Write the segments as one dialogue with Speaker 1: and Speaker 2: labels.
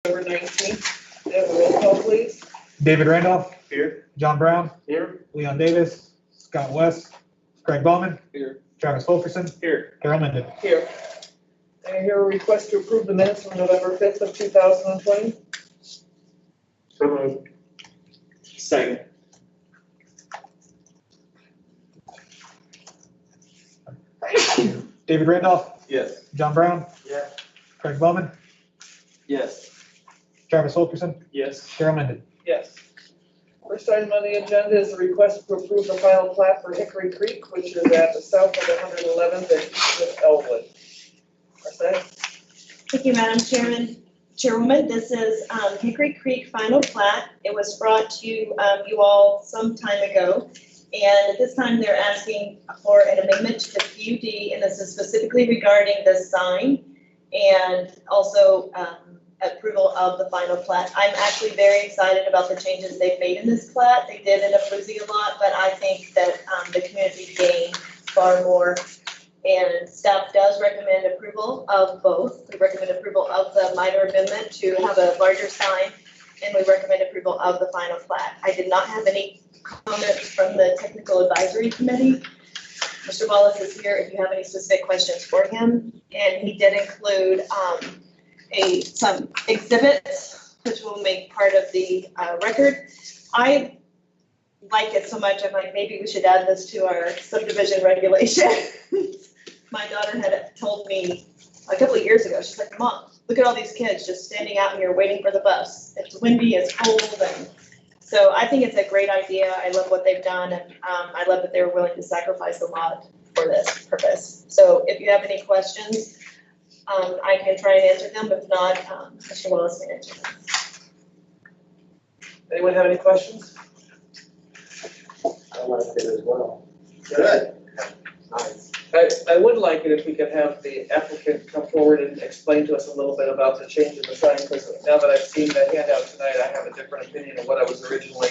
Speaker 1: November 19th. May I have a roll call, please?
Speaker 2: David Randolph.
Speaker 3: Here.
Speaker 2: John Brown.
Speaker 3: Here.
Speaker 2: Leon Davis. Scott West. Craig Bauman.
Speaker 3: Here.
Speaker 2: Travis Fulkerson.
Speaker 3: Here.
Speaker 2: Carol Menden.
Speaker 1: Here. I hear a request to approve the minutes from November 5th of 2020.
Speaker 3: So moved. Second.
Speaker 2: David Randolph.
Speaker 3: Yes.
Speaker 2: John Brown.
Speaker 3: Yes.
Speaker 2: Craig Bauman.
Speaker 3: Yes.
Speaker 2: Travis Fulkerson.
Speaker 3: Yes.
Speaker 2: Carol Menden.
Speaker 1: Yes. First item on the agenda is a request to approve the final plat for Hickory Creek, which is at the south of 111th and east of Elwood. Marcel?
Speaker 4: Thank you, Madam Chairwoman. This is Hickory Creek final plat. It was brought to you all some time ago. And at this time, they're asking for an amendment to the PUD, and this is specifically regarding the sign and also approval of the final plat. I'm actually very excited about the changes they've made in this plat. They did end up losing a lot, but I think that the community gained far more. And staff does recommend approval of both. We recommend approval of the minor amendment to have a larger sign, and we recommend approval of the final plat. I did not have any comments from the technical advisory committee. Mr. Wallace is here if you have any specific questions for him, and he did include some exhibits which will make part of the record. I like it so much, I'm like, maybe we should add this to our subdivision regulation. My daughter had told me a couple of years ago, she's like, Mom, look at all these kids just standing out here waiting for the bus. It's windy, it's cold, and so I think it's a great idea. I love what they've done, and I love that they were willing to sacrifice a lot for this purpose. So if you have any questions, I can try and answer them. If not, Mr. Wallace can answer them.
Speaker 1: Anyone have any questions?
Speaker 3: I like it as well.
Speaker 1: Good.
Speaker 3: Nice.
Speaker 1: I would like it if we could have the applicant come forward and explain to us a little bit about the change in the sign, because now that I've seen the handout tonight, I have a different opinion of what I was originally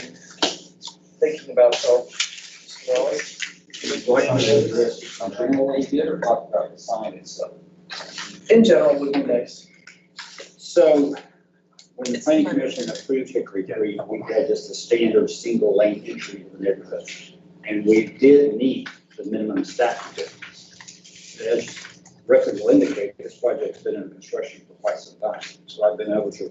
Speaker 1: thinking about, so.
Speaker 5: Or talk about the sign itself.
Speaker 1: In general would be nice.
Speaker 5: So when the planning commission approved Hickory Creek, we had just a standard single lane entry to the neighborhood. And we did meet the minimum stacking distance. As record will indicate, this project's been in construction for quite some time. So I've been able to,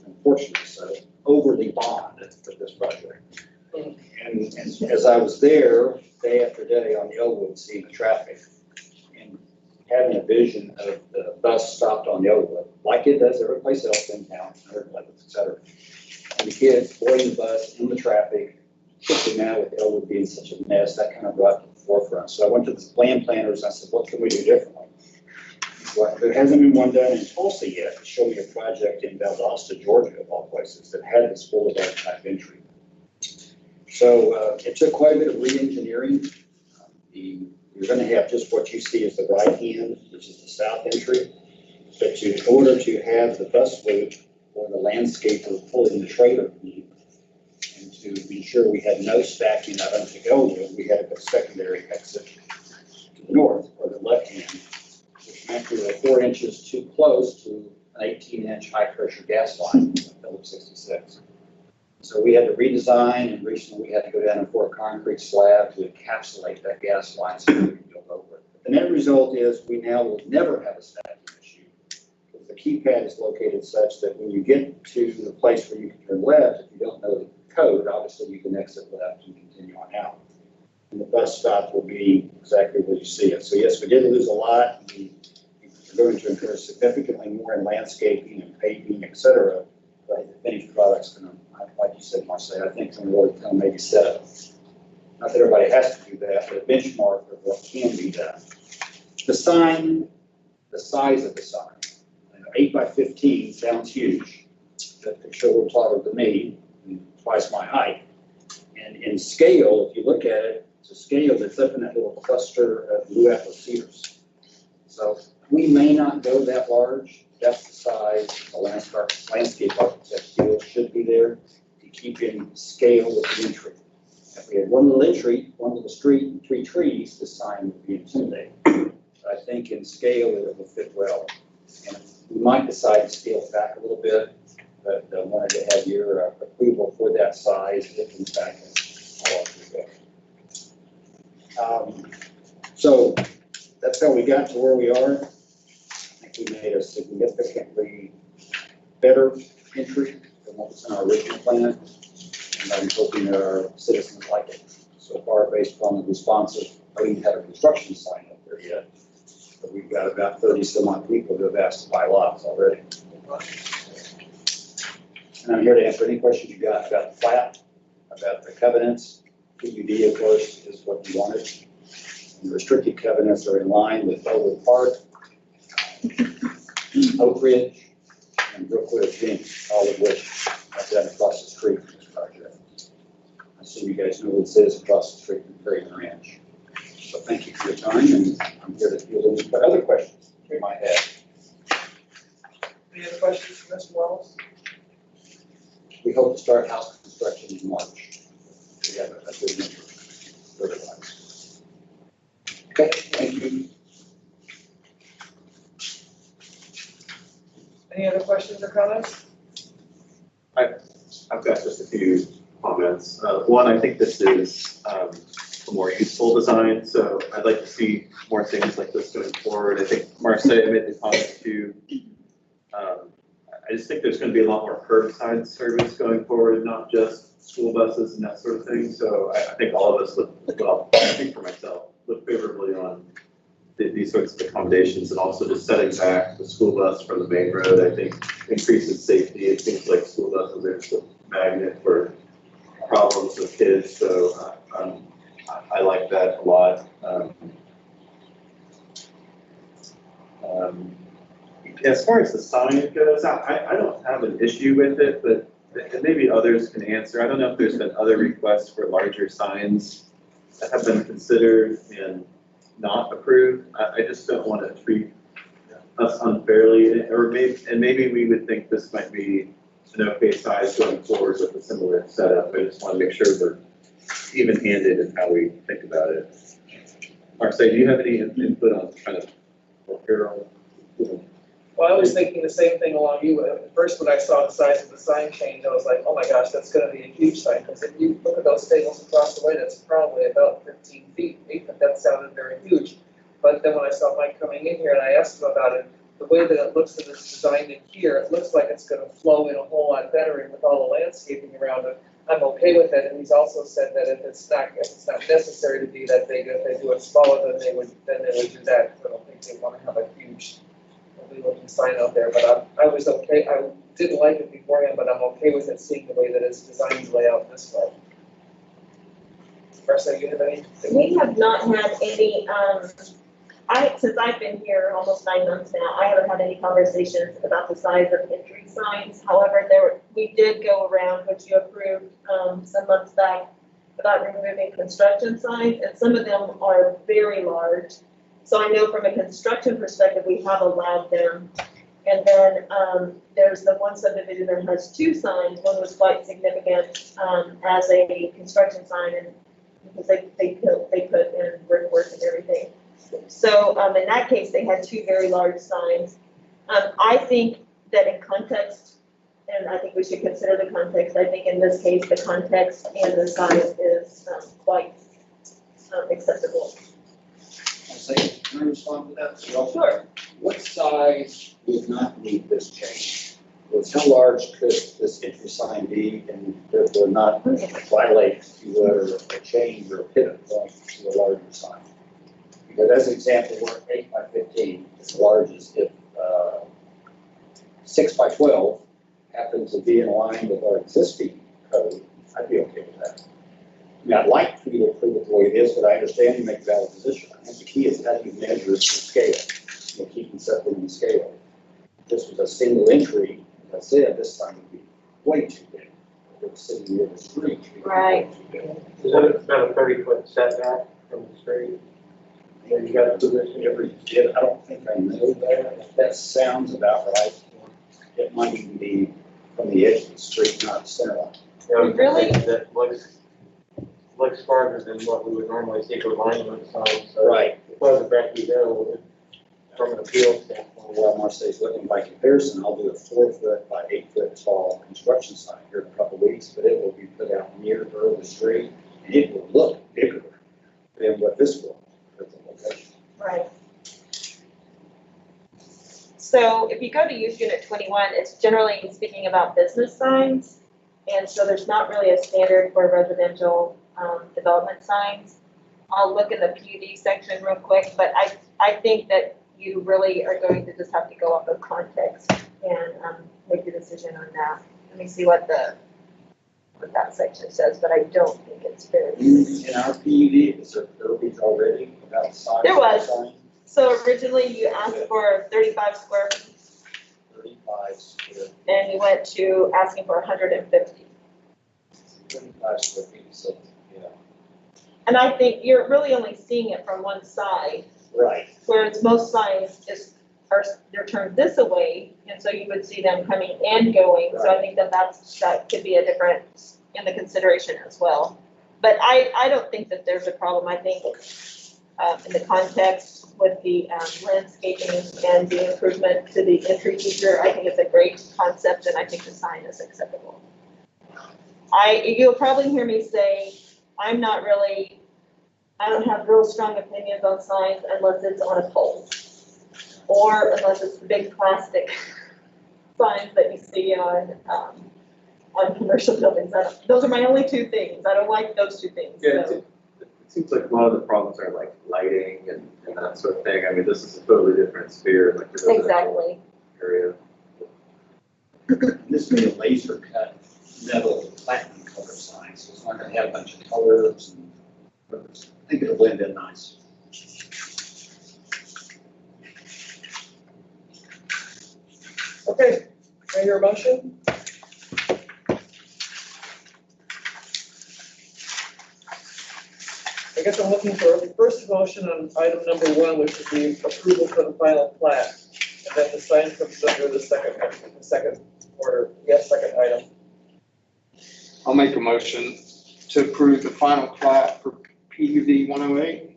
Speaker 5: unfortunately so, overly bond for this project. And as I was there day after day on the Elwood, seeing the traffic and having a vision of the bus stopped on the Elwood, like it does every place else in town, et cetera. And the kids boarding the bus in the traffic, particularly now with Elwood being such a mess, that kind of brought to the forefront. So I went to the land planners and I said, what can we do differently? Well, there hasn't been one done in Tulsa yet. Show me a project in Valdosta, Georgia, of all places, that had this boulevard type entry. So it took quite a bit of re-engineering. You're going to have just what you see as the right hand, which is the south entry. But in order to have the bus loop or the landscaper pulling the trailer beam, and to be sure we had no stacking out onto Elwood, we had a secondary exit to the north or the left hand, which meant we were 4 inches too close to an 18-inch high-pressure gas line, Phillips 66. So we had to redesign, and recently we had to go down and pour a concrete slab to encapsulate that gas line so we could build over it. But the net result is we now will never have a stacking issue, because the keypad is located such that when you get to the place where you can turn left, if you don't know the code, obviously you can exit left and continue on out. And the bus stop will be exactly where you see it. So yes, we did lose a lot. We're going to incur significantly more in landscaping and paving, et cetera. But the finished product's going to, like you said, Marcel, I think it's going to really come maybe set. Not that everybody has to do that, but a benchmark of what can be done. The sign, the size of the sign, 8 by 15 sounds huge. That could show a little taller than me, twice my height. And in scale, if you look at it, it's a scale that's up in that little cluster of blue apple cedars. So we may not go that large. That's the size the landscape architect feels should be there to keep in scale with the entry. If we had one little entry, one little street, and 3 trees, the sign would be intimidating. But I think in scale it will fit well. And we might decide to scale it back a little bit, but wanted to have your approval for that size if in fact that's how we go. So that's how we got to where we are. I think we made a significantly better entry than what was in our original plan. And I'm hoping that our citizens like it so far based on the responses. I don't even have a construction sign up there yet, but we've got about 30 some odd people who have asked to buy lots already. And I'm here to answer any questions you got about the plat, about the covenants. PUD, of course, is what you wanted. And the restricted covenants are in line with Bellwood Park, Oak Ridge, and Brookwood Jenks, all of which I've done across the street from this project. I assume you guys know what it is across the street from Perry Ranch. So thank you for your time, and I'm here to field any other questions you might have.
Speaker 1: Any other questions for Mr. Wells?
Speaker 5: We hope to start house construction in March. We have a good number for otherwise. Okay, thank you.
Speaker 1: Any other questions or comments?
Speaker 3: I've got just a few comments. One, I think this is a more useful design, so I'd like to see more things like this going forward. I think Marcia made the comment too. I just think there's going to be a lot more curbside service going forward, not just school buses and that sort of thing. So I think all of us look, well, I think for myself, look favorably on these sorts of accommodations, and also just setting back the school bus from the main road, I think increases safety. It seems like school buses are just a magnet for problems with kids, so I like that a lot. As far as the sign goes, I don't have an issue with it, but and maybe others can answer. I don't know if there's been other requests for larger signs that have been considered and not approved. I just don't want to treat us unfairly, or maybe we would think this might be an okay size going forward with a similar setup. I just want to make sure we're even-handed in how we think about it. Marcia, do you have any input on kind of apparel?
Speaker 1: Well, I was thinking the same thing along you. At first, when I saw the size of the sign change, I was like, oh my gosh, that's gonna be a huge sign. Because if you look at those stables across the way, that's probably about 15 feet. That sounded very huge. But then when I saw Mike coming in here and I asked him about it, the way that it looks and it's designed in here, it looks like it's gonna flow in a whole lot better, and with all the landscaping around it, I'm okay with it. And he's also said that if it's not necessary to be that big, if they do it smaller, then they would do that. I don't think they want to have a huge looking sign out there, but I was okay. I didn't like it beforehand, but I'm okay with it seeing the way that it's designed to lay out this way. Marcia, you have any?
Speaker 4: We have not had any, since I've been here almost 9 months now, I haven't had any conversations about the size of entry signs. However, we did go around, which you approved some months back, about removing construction signs, and some of them are very large. So I know from a construction perspective, we have allowed them. And then there's the one subdivision that has 2 signs. One was quite significant as a construction sign, and because they put in brickwork and everything. So in that case, they had 2 very large signs. I think that in context, and I think we should consider the context, I think in this case, the context and the size is quite acceptable.
Speaker 5: Can I respond to that?
Speaker 4: Sure.
Speaker 5: What size would not need this change? How large could this entry sign be, and therefore not violate, if you would, a change or a pivot point to a larger sign? Because as an example, we're 8 by 15, as large as if 6 by 12 happens to be in line with our existing code, I'd be okay with that. I mean, I'd like for you to approve it the way it is, but I understand you make a valid position. I think the key is how do you measure the scale, keeping something in the scale. If this was a single entry, as I said, this sign would be way too big. If it was sitting near the street.
Speaker 4: Right.
Speaker 3: Is that about a 30-foot setback from the street? Then you got a position every.
Speaker 5: I don't think I know that. That sounds about right. It might even be from the edge of the street, not the center line.
Speaker 4: Really?
Speaker 3: That looks farther than what we would normally see for monument signs. So
Speaker 5: Right.
Speaker 3: as far as the back you go, from an appeal standpoint.
Speaker 5: While Marseille's looking, by comparison, I'll do a 4-foot by 8-foot tall construction site here in a couple of weeks, but it will be put out near the street, and it will look bigger than what this will at the location.
Speaker 4: Right. So if you go to use unit 21, it's generally speaking about business signs. And so there's not really a standard for residential development signs. I'll look in the PUD section real quick, but I think that you really are going to just have to go off of context and make a decision on that. Let me see what that section says, but I don't think it's very.
Speaker 5: In our PUD, is there verbiage already about the size?
Speaker 4: There
Speaker 5: of the
Speaker 4: was.
Speaker 5: sign?
Speaker 4: So originally you asked for 35 square feet
Speaker 5: 35 square,
Speaker 4: and you went to asking for 150.
Speaker 5: 35 square feet, so, yeah.
Speaker 4: And I think you're really only seeing it from one side,
Speaker 5: Right.
Speaker 4: whereas most signs they're turned this away, and so you would see them coming and going. So I think that could be a difference in the consideration as well. But I don't think that there's a problem. I think in the context with the landscaping and the improvement to the entry feature, I think it's a great concept, and I think the sign is acceptable. You'll probably hear me say, I don't have real strong opinions on signs unless it's on a pole, or unless it's the big plastic signs that you see on commercial buildings. Those are my only two things. I don't like those two things.
Speaker 3: Yeah,
Speaker 4: So.
Speaker 3: it seems like a lot of the problems are like lighting and that sort of thing. I mean, this is a totally different sphere, like the residential
Speaker 4: Exactly.
Speaker 3: area.
Speaker 5: This will be a laser cut metal platinum color sign, so it's not gonna have a bunch of colors and I think it'll blend in nice.
Speaker 1: Okay, can I hear a motion? I guess I'm looking for the first motion on item number 1, which is the approval for the final plat. And then the sign comes under the second order, yes, second item.
Speaker 6: I'll make a motion to approve the final plat for PUD 108.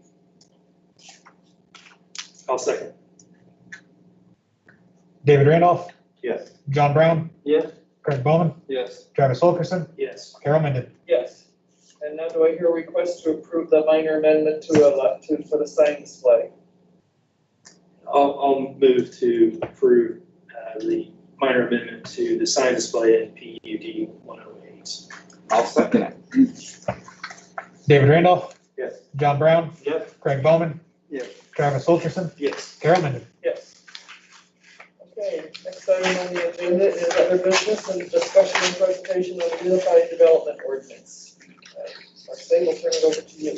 Speaker 6: I'll second.
Speaker 2: David Randolph,
Speaker 3: Yes.
Speaker 2: John Brown,
Speaker 6: Yes.
Speaker 2: Craig Bowman,
Speaker 6: Yes.
Speaker 2: Travis Wilkerson,
Speaker 6: Yes.
Speaker 2: Carol Menden.
Speaker 1: Yes. And now do I hear a request to approve the minor amendment for the sign display?
Speaker 7: I'll move to approve the minor amendment to the sign display in PUD 108.
Speaker 6: I'll second it.
Speaker 2: David Randolph,
Speaker 3: Yes.
Speaker 2: John Brown,
Speaker 7: Yep.
Speaker 2: Craig Bowman,
Speaker 6: Yes.
Speaker 2: Travis Wilkerson,
Speaker 7: Yes.
Speaker 2: Carol Menden.
Speaker 1: Yes. Okay, next item on the agenda is other business and discussion and presentation of the Unified Development Ordinance. Marseille, we'll turn it over to you.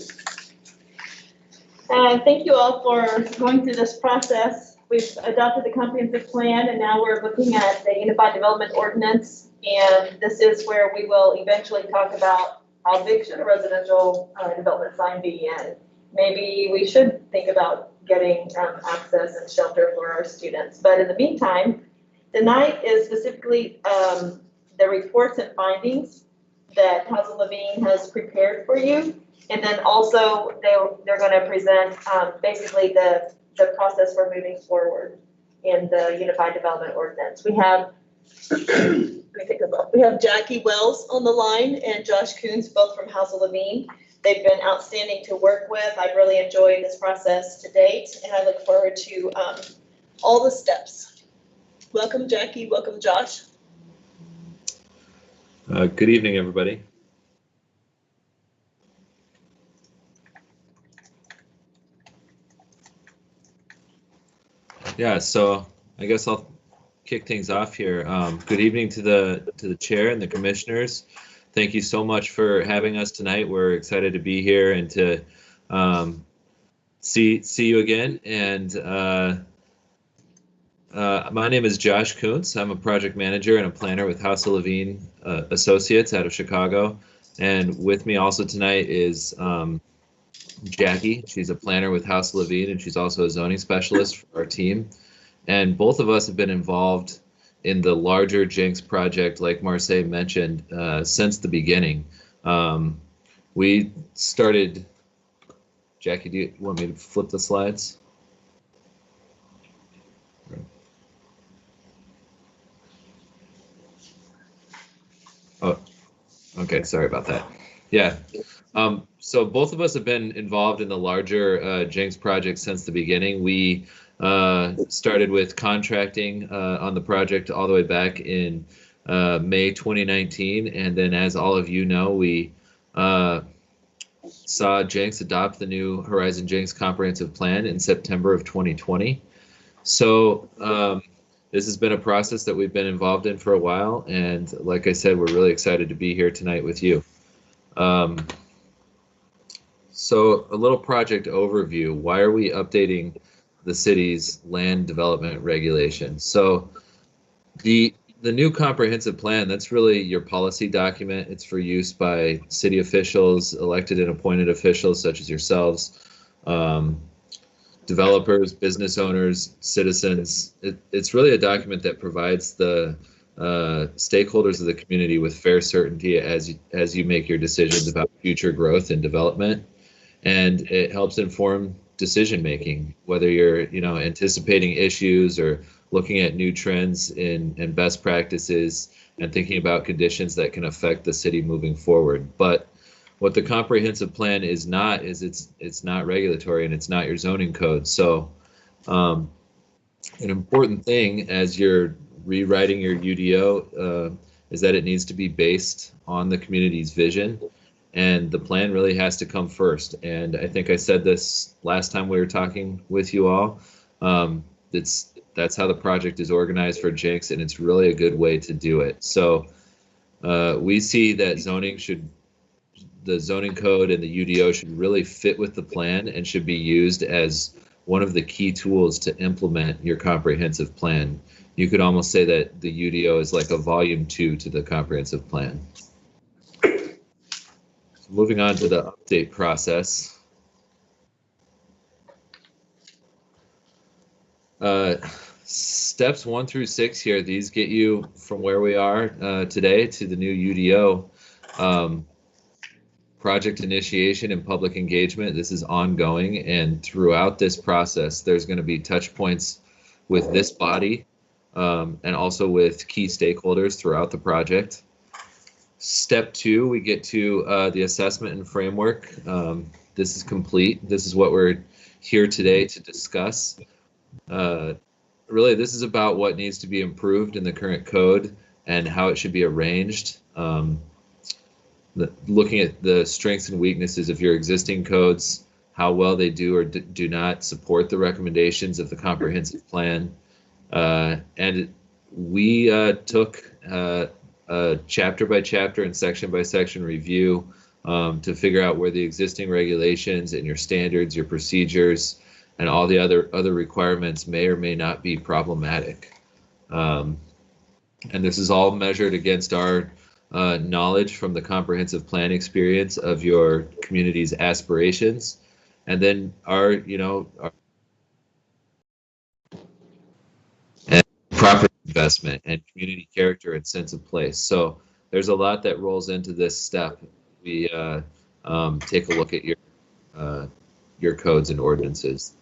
Speaker 4: Thank you all for going through this process. We've adopted the comprehensive plan, and now we're looking at the Unified Development Ordinance. And this is where we will eventually talk about how big should a residential development sign be, and maybe we should think about getting access and shelter for our students. But in the meantime, tonight is specifically the reports and findings that Council Levine has prepared for you. And then also they're going to present basically the process for moving forward in the Unified Development Ordinance. We have, we have Jackie Wells on the line and Josh Coons, both from House of Levine. They've been outstanding to work with. I've really enjoyed this process to date, and I look forward to all the steps. Welcome, Jackie. Welcome, Josh.
Speaker 8: Good evening, everybody. Yeah, so I guess I'll kick things off here. Good evening to the chair and the commissioners. Thank you so much for having us tonight. We're excited to be here and to see you again. And my name is Josh Kuntz. I'm a project manager and a planner with House of Levine Associates out of Chicago. And with me also tonight is Jackie. She's a planner with House of Levine, and she's also a zoning specialist for our team. And both of us have been involved in the larger Jenks project, like Marseille mentioned, since the beginning. We started, Jackie, do you want me to flip the slides? Okay, sorry about that. Yeah. So both of us have been involved in the larger Jenks project since the beginning. We started with contracting on the project all the way back in May 2019. And then, as all of you know, we saw Jenks adopt the new Horizon Jenks Comprehensive Plan in September of 2020. So this has been a process that we've been involved in for a while. And like I said, we're really excited to be here tonight with you. So a little project overview. Why are we updating the city's land development regulations? So the new comprehensive plan, that's really your policy document. It's for use by city officials, elected and appointed officials such as yourselves, developers, business owners, citizens. It's really a document that provides the stakeholders of the community with fair certainty as you make your decisions about future growth and development. And it helps inform decision making, whether you're anticipating issues or looking at new trends and best practices and thinking about conditions that can affect the city moving forward. But what the comprehensive plan is not is it's not regulatory and it's not your zoning code. So an important thing as you're rewriting your UDO is that it needs to be based on the community's vision. And the plan really has to come first. And I think I said this last time we were talking with you all. That's how the project is organized for Jenks, and it's really a good way to do it. So we see that the zoning code and the UDO should really fit with the plan and should be used as one of the key tools to implement your comprehensive plan. You could almost say that the UDO is like a volume 2 to the comprehensive plan. Moving on to the update process. Steps 1 through 6 here, these get you from where we are today to the new UDO. Project initiation and public engagement, this is ongoing, and throughout this process, there's going to be touch points with this body and also with key stakeholders throughout the project. Step 2, we get to the assessment and framework. This is complete. This is what we're here today to discuss. Really, this is about what needs to be improved in the current code and how it should be arranged. Looking at the strengths and weaknesses of your existing codes, how well they do or do not support the recommendations of the comprehensive plan. And we took a chapter by chapter and section by section review to figure out where the existing regulations and your standards, your procedures, and all the other requirements may or may not be problematic. And this is all measured against our knowledge from the comprehensive plan experience of your community's aspirations, and then our property investment and community character and sense of place. So there's a lot that rolls into this step. We take a look at your codes and ordinances.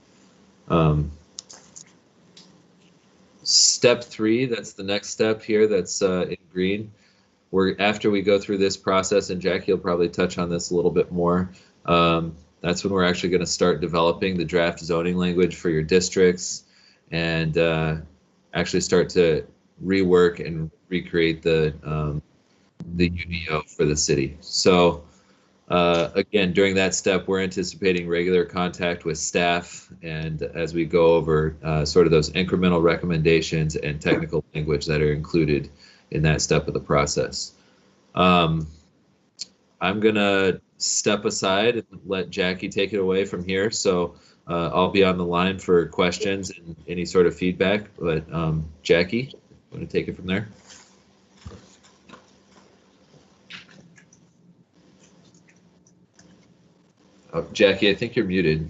Speaker 8: Step 3, that's the next step here, that's in green. After we go through this process, and Jackie will probably touch on this a little bit more, that's when we're actually going to start developing the draft zoning language for your districts and actually start to rework and recreate the UDO for the city. So again, during that step, we're anticipating regular contact with staff, and as we go over sort of those incremental recommendations and technical language that are included in that step of the process. I'm gonna step aside and let Jackie take it away from here. So I'll be on the line for questions and any sort of feedback, but Jackie, want to take it from there? Oh, Jackie, I think you're muted.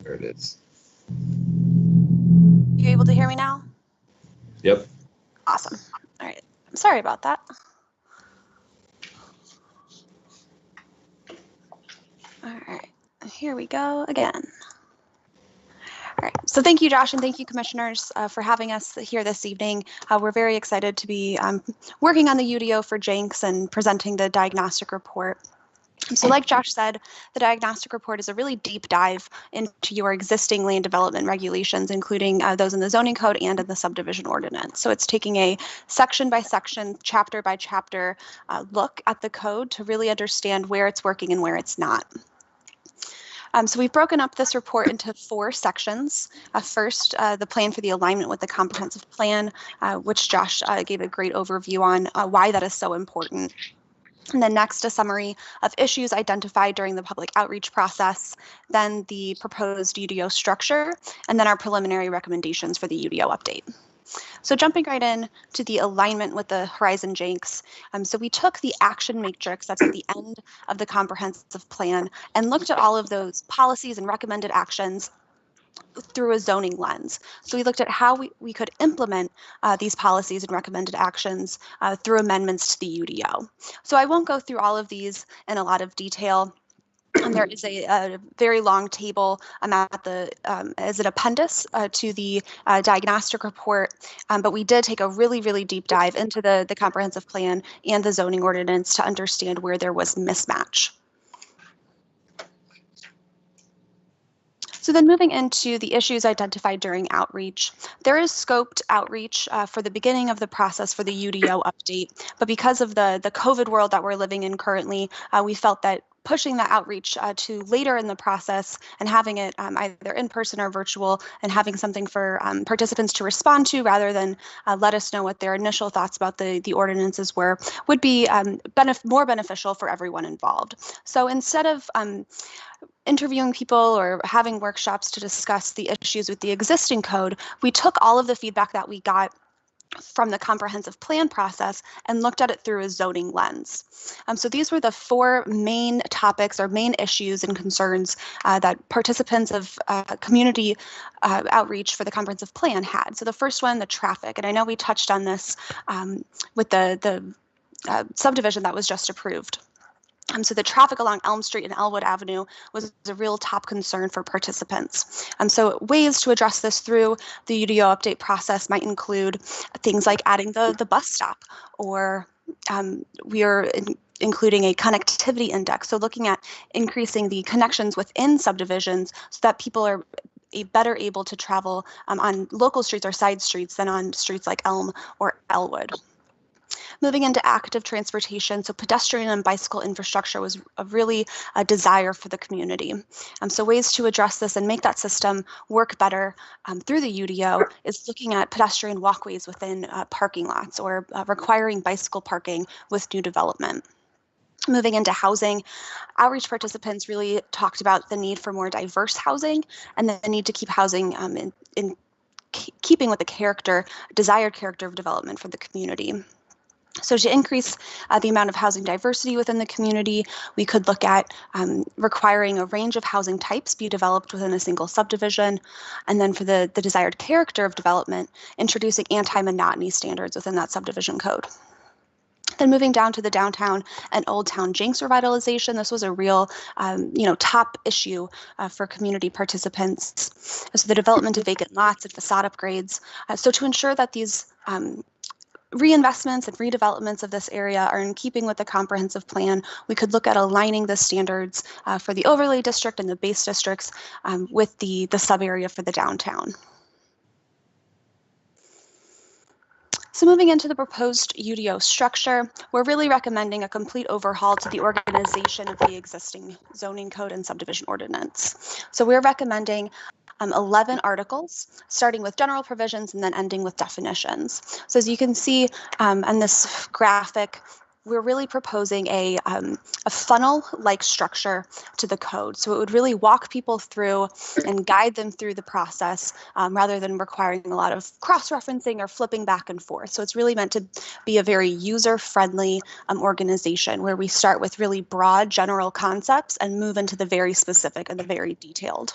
Speaker 8: There it is.
Speaker 9: You able to hear me now?
Speaker 8: Yep.
Speaker 9: Awesome. All right. I'm sorry about that. All right. Here we go again. right. So thank you, Josh, and thank you, commissioners, for having us here this evening. We're very excited to be working on the UDO for Jenks and presenting the diagnostic report. So like Josh said, the diagnostic report is a really deep dive into your existing land development regulations, including those in the zoning code and in the subdivision ordinance. So it's taking a section by section, chapter by chapter look at the code to really understand where it's working and where it's not. So we've broken up this report into 4 sections. First, the plan for the alignment with the comprehensive plan, which Josh gave a great overview on why that is so important. And then next, a summary of issues identified during the public outreach process, then the proposed UDO structure, and then our preliminary recommendations for the UDO update. So jumping right in to the alignment with the Horizon Jenks. So we took the action matrix that's at the end of the comprehensive plan and looked at all of those policies and recommended actions through a zoning lens. So we looked at how we could implement these policies and recommended actions through amendments to the UDO. So I won't go through all of these in a lot of detail. There is a very long table as an appendix to the diagnostic report, but we did take a really, really deep dive into the comprehensive plan and the zoning ordinance to understand where there was mismatch. So then moving into the issues identified during outreach, there is scoped outreach for the beginning of the process for the UDO update, but because of the COVID world that we're living in currently, we felt that pushing that outreach to later in the process and having it either in person or virtual and having something for participants to respond to rather than let us know what their initial thoughts about the ordinances were would be more beneficial for everyone involved. So instead of interviewing people or having workshops to discuss the issues with the existing code, we took all of the feedback that we got from the comprehensive plan process and looked at it through a zoning lens. So these were the 4 main topics or main issues and concerns that participants of community outreach for the comprehensive plan had. So the first one, the traffic, and I know we touched on this with the subdivision that was just approved. So the traffic along Elm Street and Elwood Avenue was a real top concern for participants. So ways to address this through the UDO update process might include things like adding the bus stop, or we are including a connectivity index. So looking at increasing the connections within subdivisions so that people are better able to travel on local streets or side streets than on streets like Elm or Elwood. Moving into active transportation, so pedestrian and bicycle infrastructure was a desire for the community. So ways to address this and make that system work better through the UDO is looking at pedestrian walkways within parking lots or requiring bicycle parking with new development. Moving into housing, outreach participants really talked about the need for more diverse housing and the need to keep housing in keeping with the desired character of development for the community. So to increase the amount of housing diversity within the community, we could look at requiring a range of housing types be developed within a single subdivision. And then for the desired character of development, introducing anti-monotony standards within that subdivision code. Then moving down to the downtown and Old Town Jenks revitalization, this was a real, top issue for community participants. So the development of vacant lots and facade upgrades. So to ensure that these reinvestments and redevelopments of this area are in keeping with the comprehensive plan, we could look at aligning the standards for the overlay district and the base districts with the sub-area for the downtown. So moving into the proposed UDO structure, we're really recommending a complete overhaul to the organization of the existing zoning code and subdivision ordinance. So we're recommending 11 articles, starting with general provisions and then ending with definitions. So as you can see on this graphic, we're really proposing a funnel-like structure to the code. So it would really walk people through and guide them through the process rather than requiring a lot of cross-referencing or flipping back and forth. So it's really meant to be a very user-friendly organization where we start with really broad general concepts and move into the very specific and the very detailed.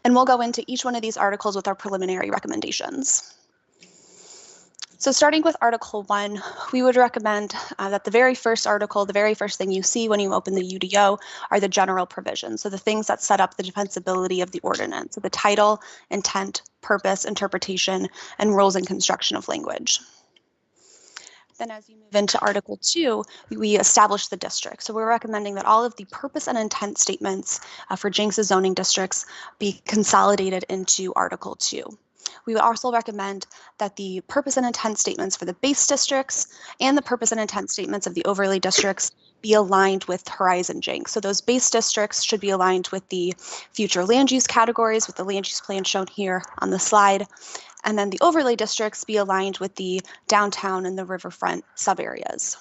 Speaker 9: And we'll go into each one of these articles with our preliminary recommendations. So starting with Article 1, we would recommend that the very first article, the very first thing you see when you open the UDO are the general provisions. So the things that set up the defensibility of the ordinance, so the title, intent, purpose, interpretation, and rules and construction of language. Then as you move into Article 2, we establish the district. So we're recommending that all of the purpose and intent statements for Jenks' zoning districts be consolidated into Article 2. We would also recommend that the purpose and intent statements for the base districts and the purpose and intent statements of the overlay districts be aligned with Horizon Jenks. So those base districts should be aligned with the future land use categories, with the land use plan shown here on the slide. And then the overlay districts be aligned with the downtown and the riverfront subareas.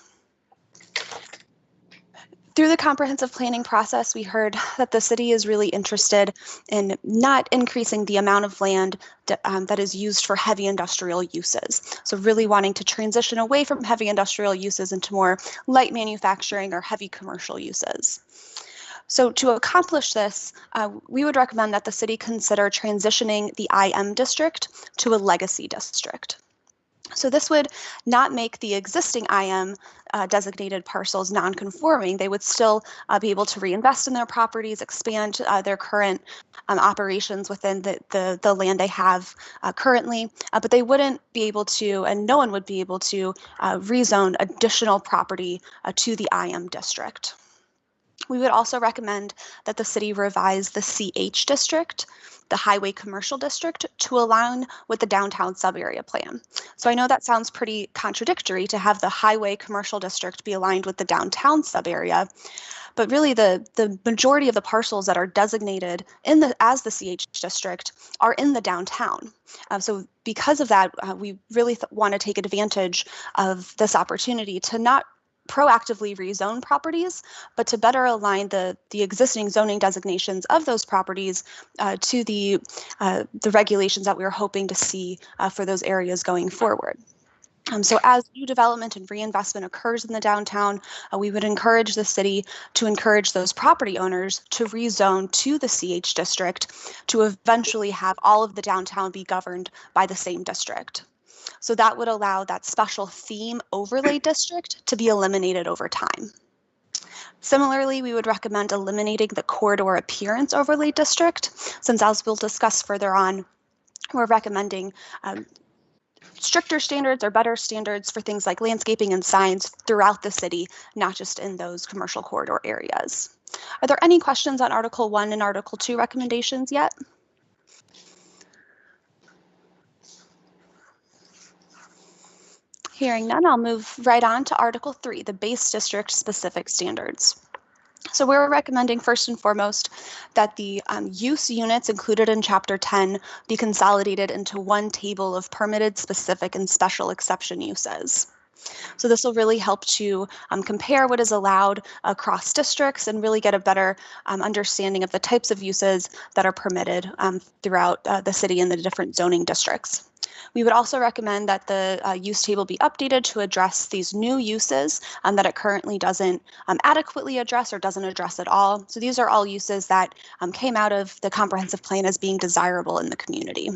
Speaker 9: Through the comprehensive planning process, we heard that the city is really interested in not increasing the amount of land that is used for heavy industrial uses. So really wanting to transition away from heavy industrial uses into more light manufacturing or heavy commercial uses. So to accomplish this, we would recommend that the city consider transitioning the IM district to a legacy district. So this would not make the existing IM designated parcels non-conforming. They would still be able to reinvest in their properties, expand their current operations within the land they have currently, but they wouldn't be able to, and no one would be able to rezone additional property to the IM district. We would also recommend that the city revise the CH district, the highway commercial district, to align with the downtown sub-area plan. So I know that sounds pretty contradictory to have the highway commercial district be aligned with the downtown sub-area, but really the majority of the parcels that are designated as the CH district are in the downtown. So because of that, we really want to take advantage of this opportunity to not proactively rezone properties, but to better align the existing zoning designations of those properties to the regulations that we were hoping to see for those areas going forward. So as new development and reinvestment occurs in the downtown, we would encourage the city to encourage those property owners to rezone to the CH district to eventually have all of the downtown be governed by the same district. So that would allow that special theme overlay district to be eliminated over time. Similarly, we would recommend eliminating the corridor appearance overlay district, since as we'll discuss further on, we're recommending stricter standards or better standards for things like landscaping and signs throughout the city, not just in those commercial corridor areas. Are there any questions on Article 1 and Article 2 recommendations yet? Hearing none, I'll move right on to Article 3, the base district specific standards. So we're recommending first and foremost that the use units included in Chapter 10 be consolidated into one table of permitted, specific, and special exception uses. So this will really help to compare what is allowed across districts and really get a better understanding of the types of uses that are permitted throughout the city and the different zoning districts. We would also recommend that the use table be updated to address these new uses that it currently doesn't adequately address or doesn't address at all. So these are all uses that came out of the comprehensive plan as being desirable in the community.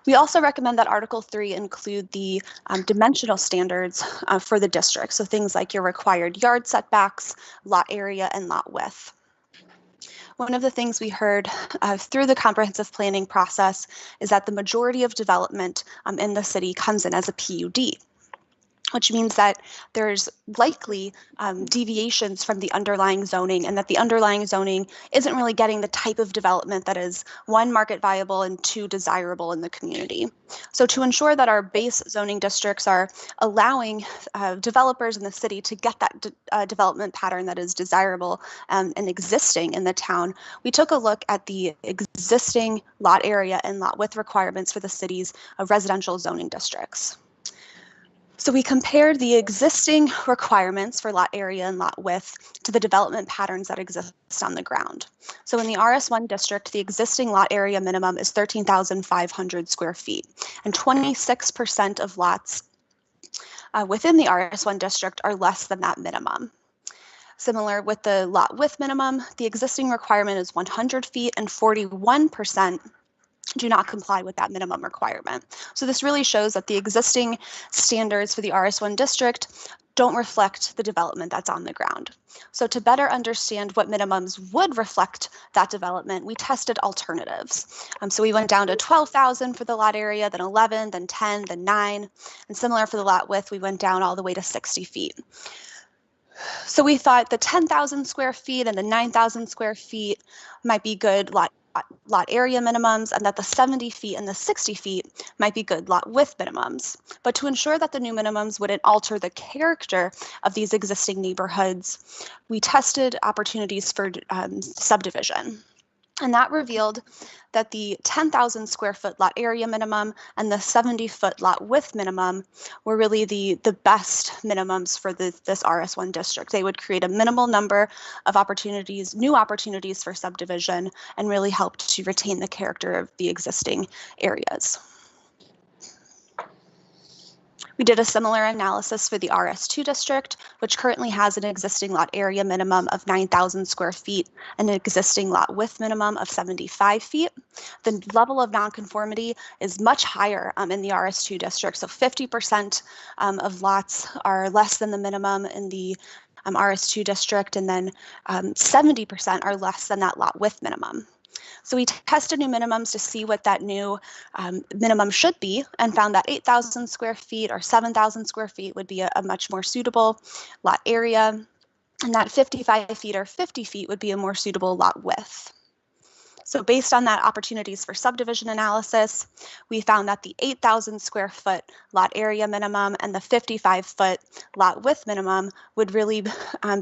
Speaker 9: We also recommend that Article 3 include the dimensional standards for the district. So things like your required yard setbacks, lot area, and lot width. One of the things we heard through the comprehensive planning process is that the majority of development in the city comes in as a PUD, which means that there's likely deviations from the underlying zoning, and that the underlying zoning isn't really getting the type of development that is, one, market viable, and two, desirable in the community. So to ensure that our base zoning districts are allowing developers in the city to get that development pattern that is desirable and existing in the town, we took a look at the existing lot area and lot width requirements for the city's residential zoning districts. So we compared the existing requirements for lot area and lot width to the development patterns that exist on the ground. So in the RS1 district, the existing lot area minimum is 13,500 square feet, and 26% of lots within the RS1 district are less than that minimum. Similar with the lot width minimum, the existing requirement is 100 feet, and 41% do not comply with that minimum requirement. So this really shows that the existing standards for the RS1 district don't reflect the development that's on the ground. So to better understand what minimums would reflect that development, we tested alternatives. So we went down to 12,000 for the lot area, then 11, then 10, then 9, and similar for the lot width, we went down all the way to 60 feet. So we thought the 10,000 square feet and the 9,000 square feet might be good lot area minimums, and that the 70 feet and the 60 feet might be good lot width minimums. But to ensure that the new minimums wouldn't alter the character of these existing neighborhoods, we tested opportunities for subdivision. And that revealed that the 10,000 square foot lot area minimum and the 70-foot lot width minimum were really the best minimums for this RS1 district. They would create a minimal number of opportunities, new opportunities for subdivision, and really help to retain the character of the existing areas. We did a similar analysis for the RS2 district, which currently has an existing lot area minimum of 9,000 square feet and an existing lot width minimum of 75 feet. The level of nonconformity is much higher in the RS2 district, so 50% of lots are less than the minimum in the RS2 district, and then 70% are less than that lot width minimum. So we tested new minimums to see what that new minimum should be, and found that 8,000 square feet or 7,000 square feet would be a much more suitable lot area, and that 55 feet or 50 feet would be a more suitable lot width. So based on that opportunities for subdivision analysis, we found that the 8,000 square foot lot area minimum and the 55-foot lot width minimum would really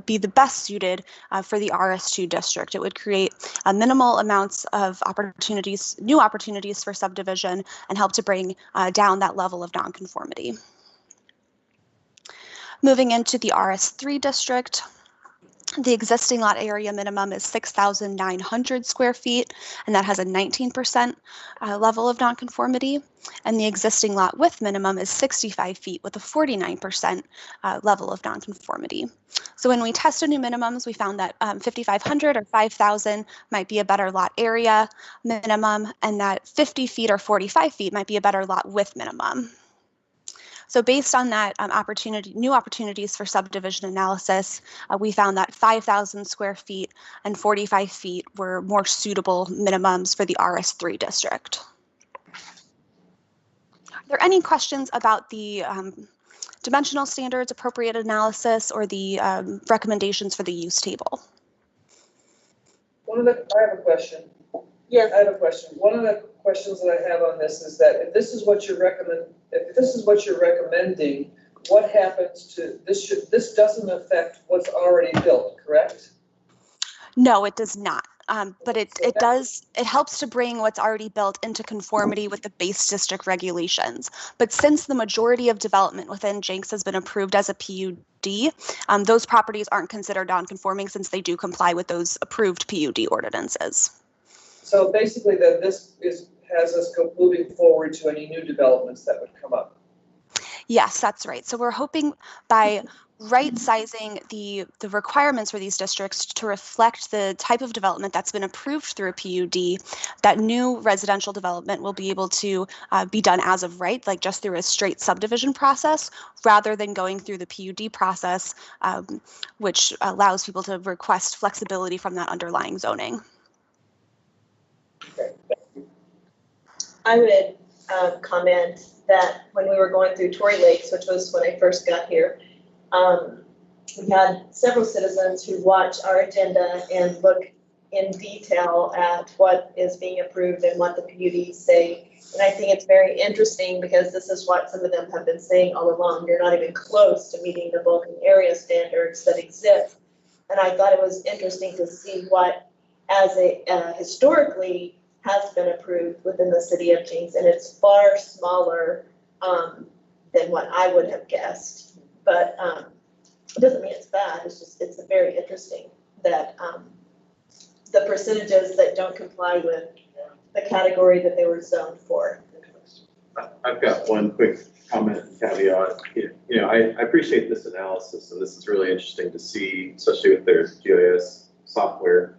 Speaker 9: be the best suited for the RS2 district. It would create minimal amounts of opportunities, new opportunities for subdivision, and help to bring down that level of nonconformity. Moving into the RS3 district, the existing lot area minimum is 6,900 square feet, and that has a 19% level of nonconformity. And the existing lot width minimum is 65 feet with a 49% level of nonconformity. So when we tested new minimums, we found that 5,500 or 5,000 might be a better lot area minimum, and that 50 feet or 45 feet might be a better lot width minimum. So based on that new opportunities for subdivision analysis, we found that 5,000 square feet and 45 feet were more suitable minimums for the RS3 district. Are there any questions about the dimensional standards, appropriate analysis, or the recommendations for the use table?
Speaker 1: I have a question.
Speaker 4: Yes.
Speaker 1: I have a question. One of the questions that I have on this is that if this is what you're recommending, what happens to this? This doesn't affect what's already built, correct?
Speaker 9: No, it does not. But it helps to bring what's already built into conformity with the base district regulations. But since the majority of development within Jenks has been approved as a PUD, those properties aren't considered non-conforming since they do comply with those approved PUD ordinances. So
Speaker 1: basically that this has us moving forward to any new developments that would come up.
Speaker 9: Yes, that's right. So we're hoping by right-sizing the requirements for these districts to reflect the type of development that's been approved through a PUD, that new residential development will be able to be done as of right, like just through a straight subdivision process, rather than going through the PUD process, which allows people to request flexibility from that underlying zoning.
Speaker 1: Okay.
Speaker 4: I would comment that when we were going through Tory Lakes, which was when I first got here, we had several citizens who watch our agenda and look in detail at what is being approved and what the PUDs say. And I think it's very interesting because this is what some of them have been saying all along. You're not even close to meeting the bulk and area standards that exist. And I thought it was interesting to see what, as a historically, has been approved within the city of Jenks, and it's far smaller than what I would have guessed. But it doesn't mean it's bad. It's very interesting that the percentages that don't comply with the category that they were zoned for.
Speaker 3: I've got one quick comment and caveat. I appreciate this analysis, and this is really interesting to see, especially with their GIS software.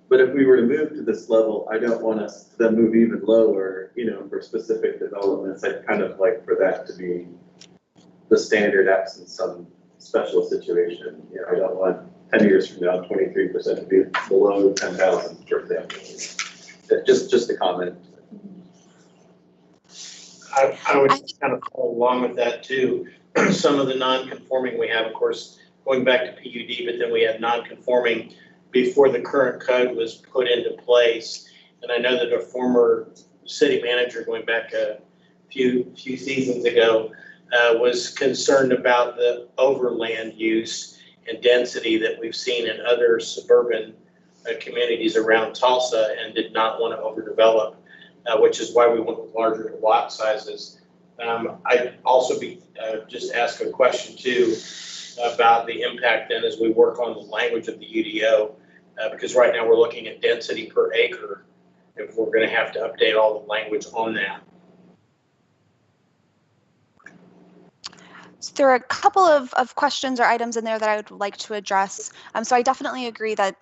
Speaker 3: But if we were to move to this level, I don't want us to then move even lower, you know, for specific developments. I'd kind of like for that to be the standard absent some special situation. You know, I don't want 10 years from now, 23% to be below 10,000, for example. Just a comment.
Speaker 10: I would kind of follow along with that too. Some of the non-conforming we have, of course, going back to PUD, but then we had non-conforming before the current code was put into place. And I know that a former city manager going back a few seasons ago was concerned about the overland use and density that we've seen in other suburban communities around Tulsa and did not want to overdevelop, which is why we went with larger lot sizes. I'd also just ask a question too about the impact then as we work on the language of the UDO, because right now we're looking at density per acre, if we're going to have to update all the language on that.
Speaker 9: So there are a couple of questions or items in there that I would like to address. So I definitely agree that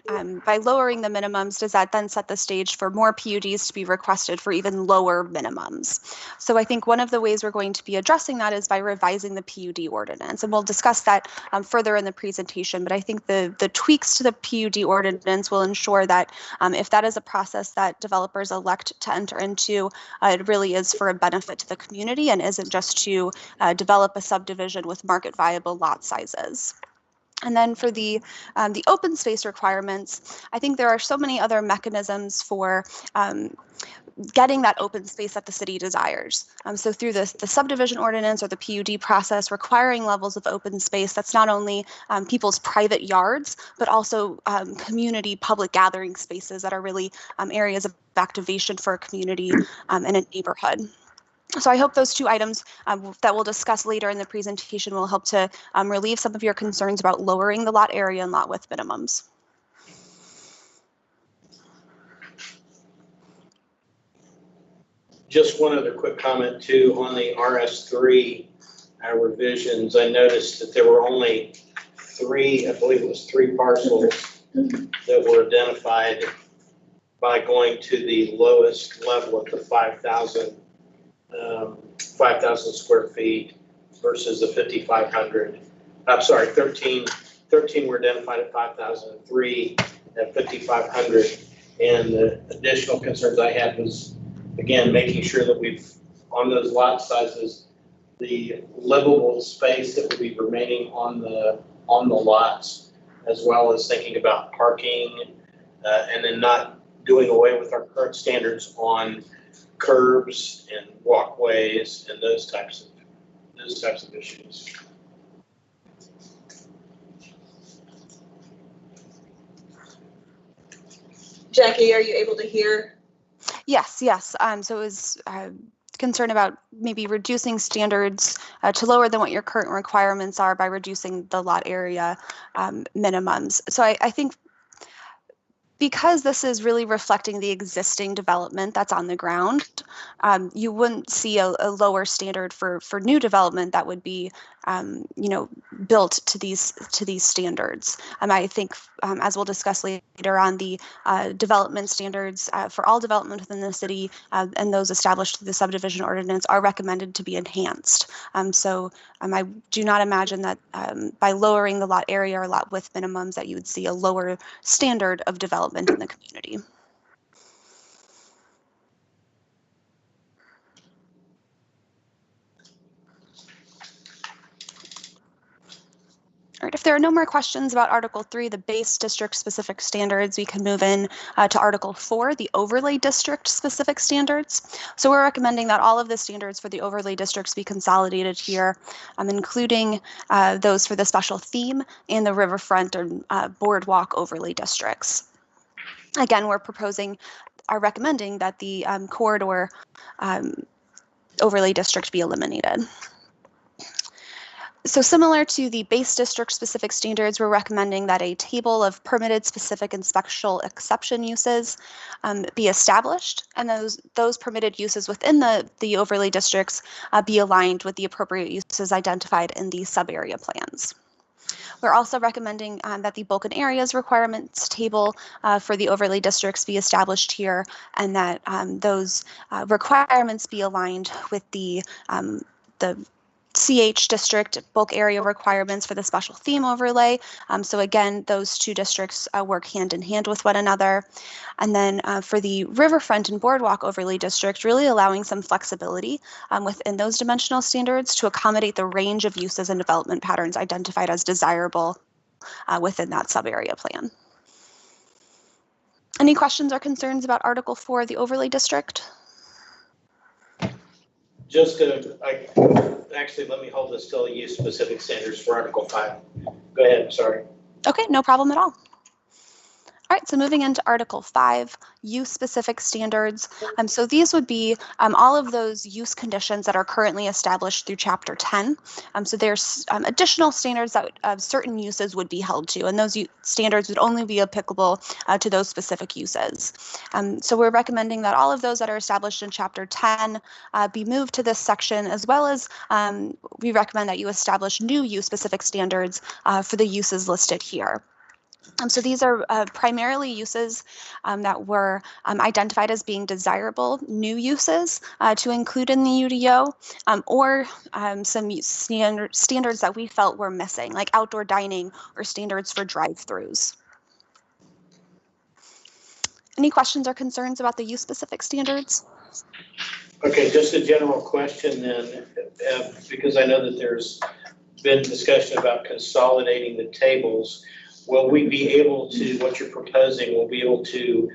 Speaker 9: by lowering the minimums, does that then set the stage for more PUDs to be requested for even lower minimums? So I think one of the ways we're going to be addressing that is by revising the PUD ordinance. And we'll discuss that further in the presentation. But I think the tweaks to the PUD ordinance will ensure that if that is a process that developers elect to enter into, it really is for a benefit to the community and isn't just to develop a subdivision with market viable lot sizes. And then for the open space requirements, I think there are so many other mechanisms for getting that open space that the city desires. So through the subdivision ordinance or the PUD process, requiring levels of open space that's not only people's private yards, but also community public gathering spaces that are really areas of activation for a community and a neighborhood. So I hope those two items that we'll discuss later in the presentation will help to relieve some of your concerns about lowering the lot area and lot width minimums.
Speaker 10: Just one other quick comment too on the RS3 revisions. I noticed that there were only three, I believe it was 3 parcels that were identified by going to the lowest level at the 5,000 square feet versus the 5,500. I'm sorry, 13 were identified at 5,003 at 5,500. And the additional concerns I had was, again, making sure that we've, on those lot sizes, the livable space that would be remaining on the lots, as well as thinking about parking, and then not doing away with our current standards on curbs and walkways and those types of issues.
Speaker 4: Jackie, are you able to hear?
Speaker 9: Yes. So it was concern about maybe reducing standards to lower than what your current requirements are by reducing the lot area minimums. So I think because this is really reflecting the existing development that's on the ground, you wouldn't see a lower standard for new development that would be, built to these standards. I think, as we'll discuss later on, the development standards for all development within the city and those established through the subdivision ordinance are recommended to be enhanced. So I do not imagine that by lowering the lot area or lot width minimums that you would see a lower standard of development in the community. All right, if there are no more questions about Article 3, the base district specific standards, we can move in to Article 4, the overlay district specific standards. So we're recommending that all of the standards for the overlay districts be consolidated here, including those for the special theme and the riverfront or boardwalk overlay districts. Again, we're recommending that the corridor overlay district be eliminated. So similar to the base district specific standards, we're recommending that a table of permitted specific and special exception uses be established, and those permitted uses within the overlay districts be aligned with the appropriate uses identified in the sub-area plans. We're also recommending that the bulk and areas requirements table for the overlay districts be established here, and that those requirements be aligned with the CH district bulk area requirements for the special theme overlay. So again, those two districts work hand in hand with one another. And then for the riverfront and boardwalk overlay district, really allowing some flexibility within those dimensional standards to accommodate the range of uses and development patterns identified as desirable within that sub-area plan. Any questions or concerns about Article 4, the overlay district?
Speaker 10: Actually, let me hold this till use specific standards for Article 5. Go ahead, sorry.
Speaker 9: Okay, no problem at all. All right, so moving into Article 5, use-specific standards. So these would be all of those use conditions that are currently established through Chapter 10. So there's additional standards that certain uses would be held to, and those standards would only be applicable to those specific uses. So we're recommending that all of those that are established in Chapter 10 be moved to this section, as well as we recommend that you establish new use-specific standards for the uses listed here. So these are primarily uses that were identified as being desirable new uses to include in the UDO, or some standards that we felt were missing, like outdoor dining or standards for drive-throughs. Any questions or concerns about the use-specific standards?
Speaker 10: Okay, just a general question then, because I know that there's been discussion about consolidating the tables. Will we be able to, what you're proposing, will be able to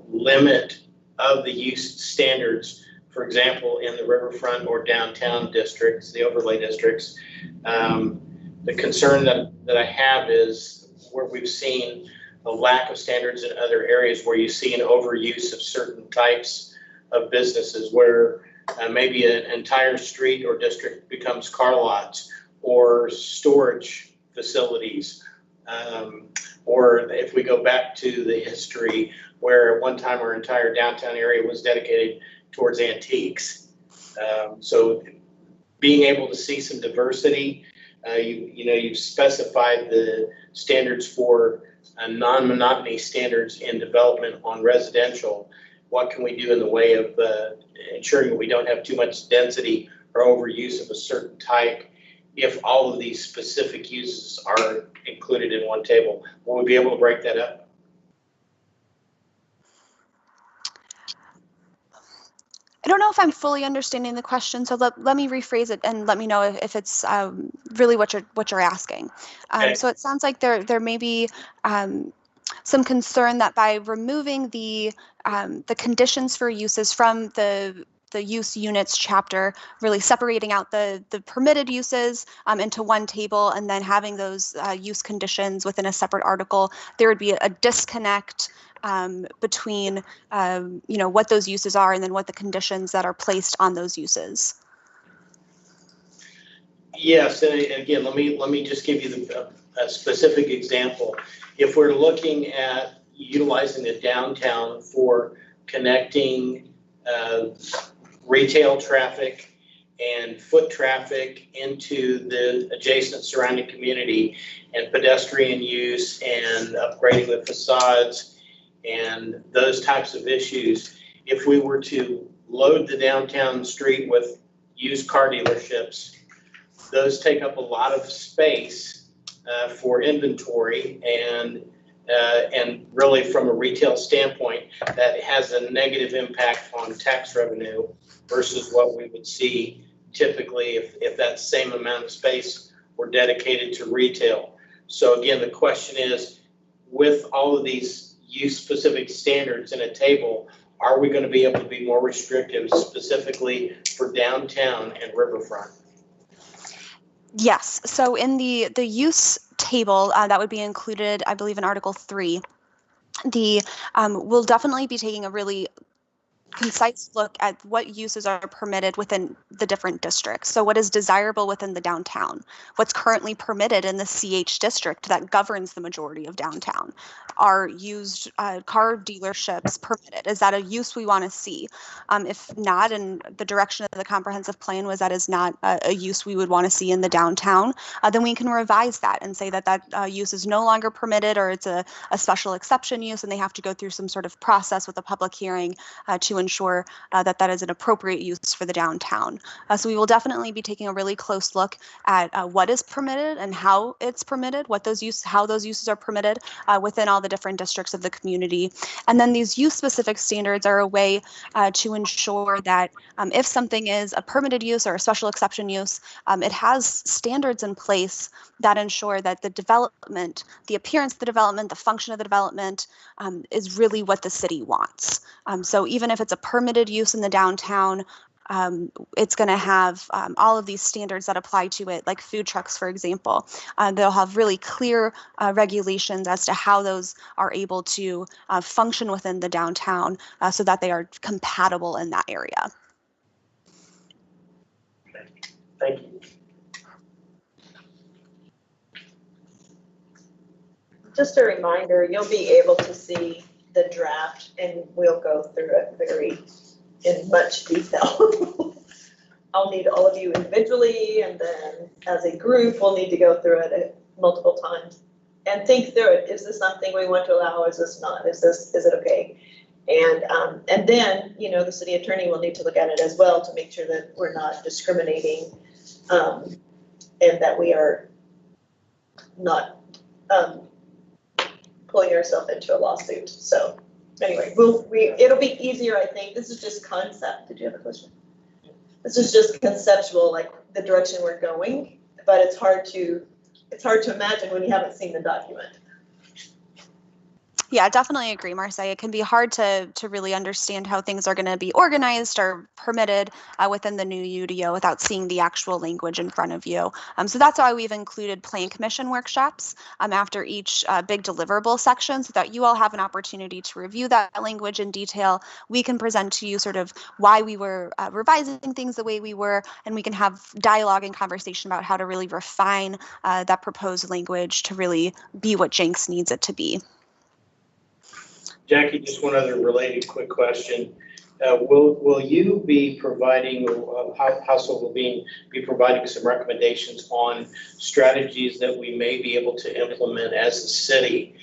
Speaker 10: limit of the use standards, for example, in the riverfront or downtown districts, the overlay districts? The concern that I have is where we've seen a lack of standards in other areas where you see an overuse of certain types of businesses, where maybe an entire street or district becomes car lots or storage facilities. Or if we go back to the history where at one time our entire downtown area was dedicated towards antiques. So being able to see some diversity, you've specified the standards for non-monotony standards in development on residential. What can we do in the way of ensuring that we don't have too much density or overuse of a certain type if all of these specific uses are included in one table? Will we be able to break that up?
Speaker 9: I don't know if I'm fully understanding the question, so let me rephrase it and let me know if it's really what you're asking.
Speaker 10: Okay.
Speaker 9: So it sounds like there may be some concern that by removing the conditions for uses from the use units chapter, really separating out the permitted uses into one table and then having those use conditions within a separate article, there would be a disconnect between what those uses are and then what the conditions that are placed on those uses.
Speaker 10: Yes, and again, let me just give you a specific example. If we're looking at utilizing the downtown for connecting retail traffic and foot traffic into the adjacent surrounding community, and pedestrian use and upgrading the facades and those types of issues, if we were to load the downtown street with used car dealerships, those take up a lot of space for inventory, and really from a retail standpoint, that has a negative impact on tax revenue versus what we would see typically if that same amount of space were dedicated to retail. So again, the question is, with all of these use-specific standards in a table, are we going to be able to be more restrictive specifically for downtown and riverfront?
Speaker 9: Yes, so in the use table that would be included, I believe, in Article 3, we'll definitely be taking a really concise look at what uses are permitted within the different districts. So what is desirable within the downtown? What's currently permitted in the CH district that governs the majority of downtown? Are used car dealerships permitted? Is that a use we want to see? If not, and the direction of the comprehensive plan was that is not a use we would want to see in the downtown, then we can revise that and say that use is no longer permitted, or it's a special exception use, and they have to go through some sort of process with a public hearing to ensure that is an appropriate use for the downtown. So we will definitely be taking a really close look at what is permitted and how it's permitted, how those uses are permitted within all the different districts of the community. And then these use-specific standards are a way to ensure that if something is a permitted use or a special exception use, it has standards in place that ensure that the development, the appearance of the development, the function of the development is really what the city wants. So even if it's a permitted use in the downtown, it's going to have all of these standards that apply to it, like food trucks, for example. They'll have really clear regulations as to how those are able to function within the downtown so that they are compatible in that area.
Speaker 7: Thank you.
Speaker 4: Just a reminder, you'll be able to see the draft and we'll go through it in much detail. I'll need all of you individually, and then as a group, we'll need to go through it multiple times and think through it. Is this something we want to allow? Is this not? Is it okay? And then, the city attorney will need to look at it as well to make sure that we're not discriminating, and that we are not pulling ourselves into a lawsuit. So anyway, it'll be easier, I think. This is just concept. Did you have a question? This is just conceptual, like the direction we're going, but it's hard to imagine when you haven't seen the document.
Speaker 9: Yeah, definitely agree, Marcia. It can be hard to really understand how things are going to be organized or permitted within the new UDO without seeing the actual language in front of you. So that's why we've included Plan Commission workshops after each big deliverable section, so that you all have an opportunity to review that language in detail. We can present to you sort of why we were revising things the way we were, and we can have dialogue and conversation about how to really refine that proposed language to really be what Jenks needs it to be.
Speaker 10: Jackie, just one other related quick question. Will you be providing, Household will be providing some recommendations on strategies that we may be able to implement as a city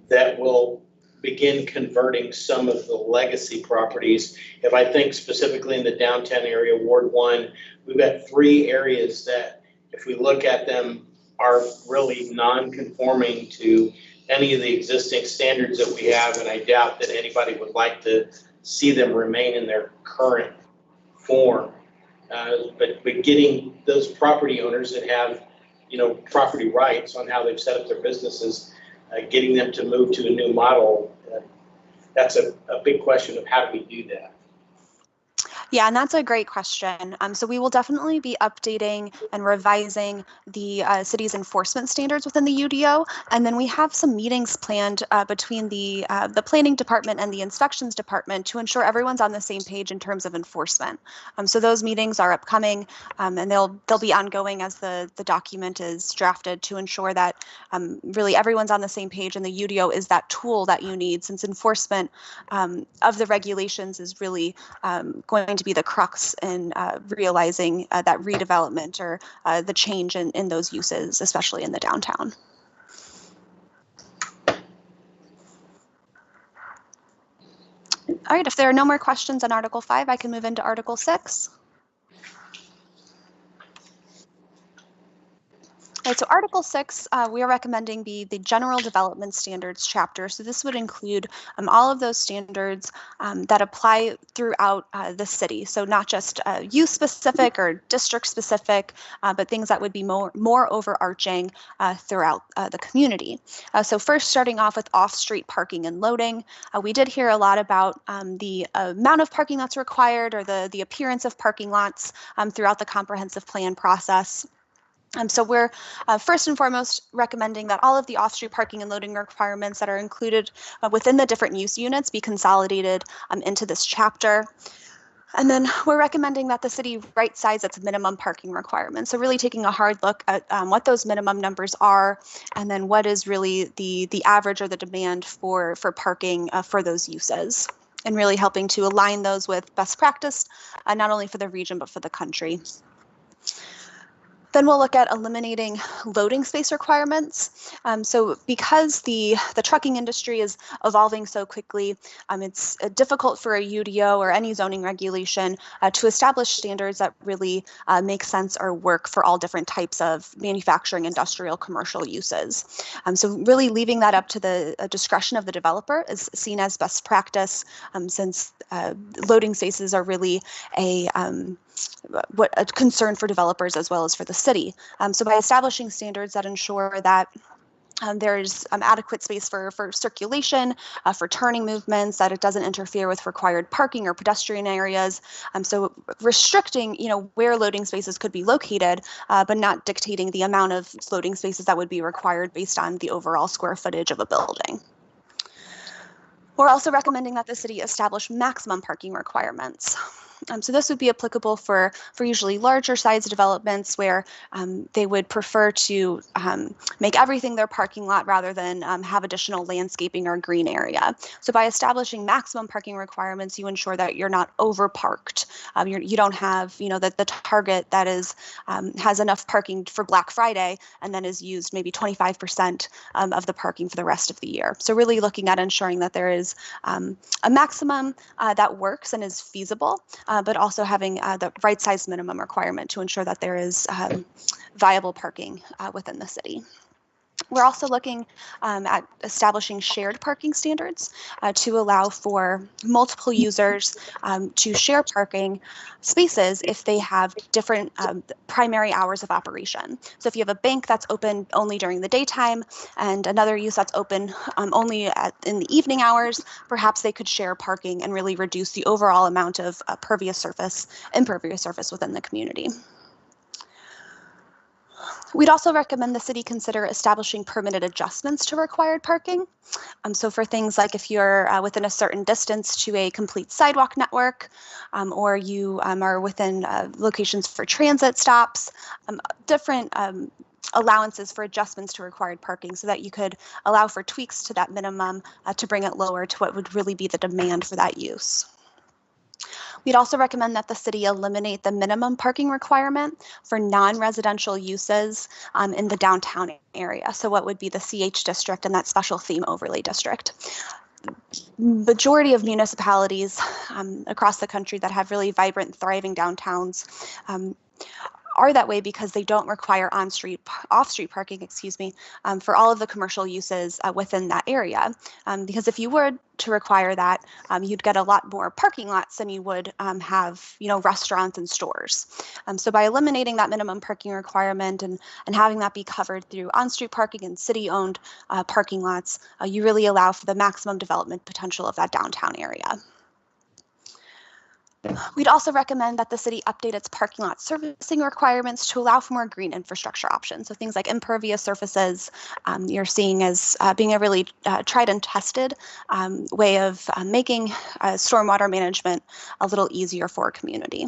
Speaker 10: that will begin converting some of the legacy properties? If I think specifically in the downtown area, Ward 1, we've got 3 areas that, if we look at them, are really non-conforming to any of the existing standards that we have, and I doubt that anybody would like to see them remain in their current form. But getting those property owners that have, property rights on how they've set up their businesses, getting them to move to a new model, that's a big question of how do we do that?
Speaker 9: Yeah, and that's a great question. So we will definitely be updating and revising the city's enforcement standards within the UDO, and then we have some meetings planned between the planning department and the inspections department to ensure everyone's on the same page in terms of enforcement. So those meetings are upcoming, and they'll be ongoing as the document is drafted to ensure that really everyone's on the same page, and the UDO is that tool that you need, since enforcement of the regulations is really going to be the crux in realizing that redevelopment or the change in those uses, especially in the downtown. All right, if there are no more questions on Article 5, I can move into Article 6. All right, so Article 6, we are recommending be the General Development Standards chapter. So this would include all of those standards that apply throughout the city. So not just use specific or district specific, but things that would be more overarching throughout the community. So first, starting off with off-street parking and loading, we did hear a lot about the amount of parking that's required, or the appearance of parking lots throughout the comprehensive plan process. So we're first and foremost recommending that all of the off-street parking and loading requirements that are included within the different use units be consolidated into this chapter. And then we're recommending that the city right-size its minimum parking requirements. So really taking a hard look at what those minimum numbers are, and then what is really the average or the demand for parking for those uses, and really helping to align those with best practice, not only for the region, but for the country. Then we'll look at eliminating loading space requirements. So because the trucking industry is evolving so quickly, it's difficult for a UDO or any zoning regulation to establish standards that really make sense or work for all different types of manufacturing, industrial, commercial uses. So really leaving that up to the discretion of the developer is seen as best practice, since loading spaces are really a concern for developers as well as for the city. So by establishing standards that ensure that there's adequate space for circulation, for turning movements, that it doesn't interfere with required parking or pedestrian areas. So restricting, where loading spaces could be located, but not dictating the amount of loading spaces that would be required based on the overall square footage of a building. We're also recommending that the city establish maximum parking requirements. So this would be applicable for usually larger size developments where they would prefer to make everything their parking lot rather than have additional landscaping or green area. So by establishing maximum parking requirements, you ensure that you're not overparked. You don't have, the target that is has enough parking for Black Friday and then is used maybe 25% of the parking for the rest of the year. So really looking at ensuring that there is a maximum that works and is feasible, but also having the right size minimum requirement to ensure that there is viable parking within the city. We're also looking at establishing shared parking standards to allow for multiple users to share parking spaces if they have different primary hours of operation. So if you have a bank that's open only during the daytime and another use that's open only in the evening hours, perhaps they could share parking and really reduce the overall amount of impervious surface within the community. We'd also recommend the city consider establishing permitted adjustments to required parking. So for things like if you're within a certain distance to a complete sidewalk network, or you are within locations for transit stops, different allowances for adjustments to required parking so that you could allow for tweaks to that minimum to bring it lower to what would really be the demand for that use. We'd also recommend that the city eliminate the minimum parking requirement for non-residential uses in the downtown area. So what would be the CH district and that special theme overlay district. Majority of municipalities across the country that have really vibrant, thriving downtowns are that way because they don't require off-street parking, for all of the commercial uses within that area. Because if you were to require that, you'd get a lot more parking lots than you would have, restaurants and stores. So by eliminating that minimum parking requirement and having that be covered through on-street parking and city-owned parking lots, you really allow for the maximum development potential of that downtown area. We'd also recommend that the city update its parking lot servicing requirements to allow for more green infrastructure options. So things like impervious surfaces, you're seeing as being a really tried and tested way of making stormwater management a little easier for a community.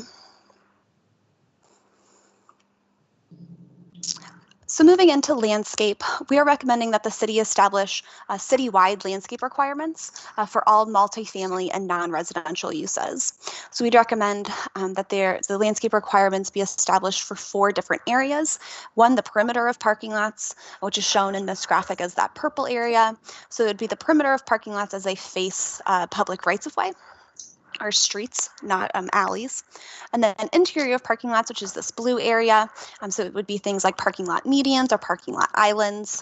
Speaker 9: So moving into landscape, we are recommending that the city establish citywide landscape requirements for all multifamily and non-residential uses. So we'd recommend that the landscape requirements be established for 4 different areas. One, the perimeter of parking lots, which is shown in this graphic as that purple area. So it would be the perimeter of parking lots as they face public rights-of-way, or streets, not alleys. And then interior of parking lots, which is this blue area. So it would be things like parking lot medians or parking lot islands.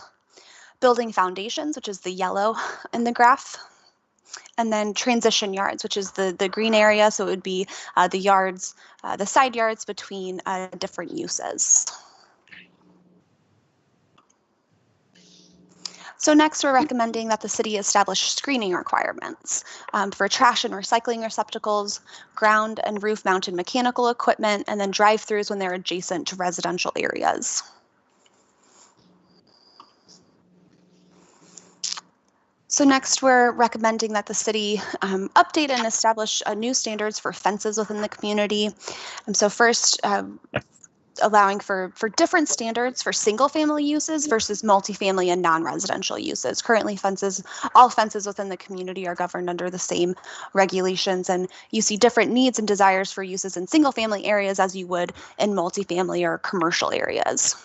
Speaker 9: Building foundations, which is the yellow in the graph. And then transition yards, which is the green area. So it would be the yards, the side yards between different uses. So next, we're recommending that the city establish screening requirements for trash and recycling receptacles, ground and roof mounted mechanical equipment, and then drive-throughs when they're adjacent to residential areas. So next, we're recommending that the city update and establish new standards for fences within the community. So first, allowing for different standards for single-family uses versus multifamily and non-residential uses. Currently, all fences within the community are governed under the same regulations, and you see different needs and desires for uses in single-family areas as you would in multifamily or commercial areas.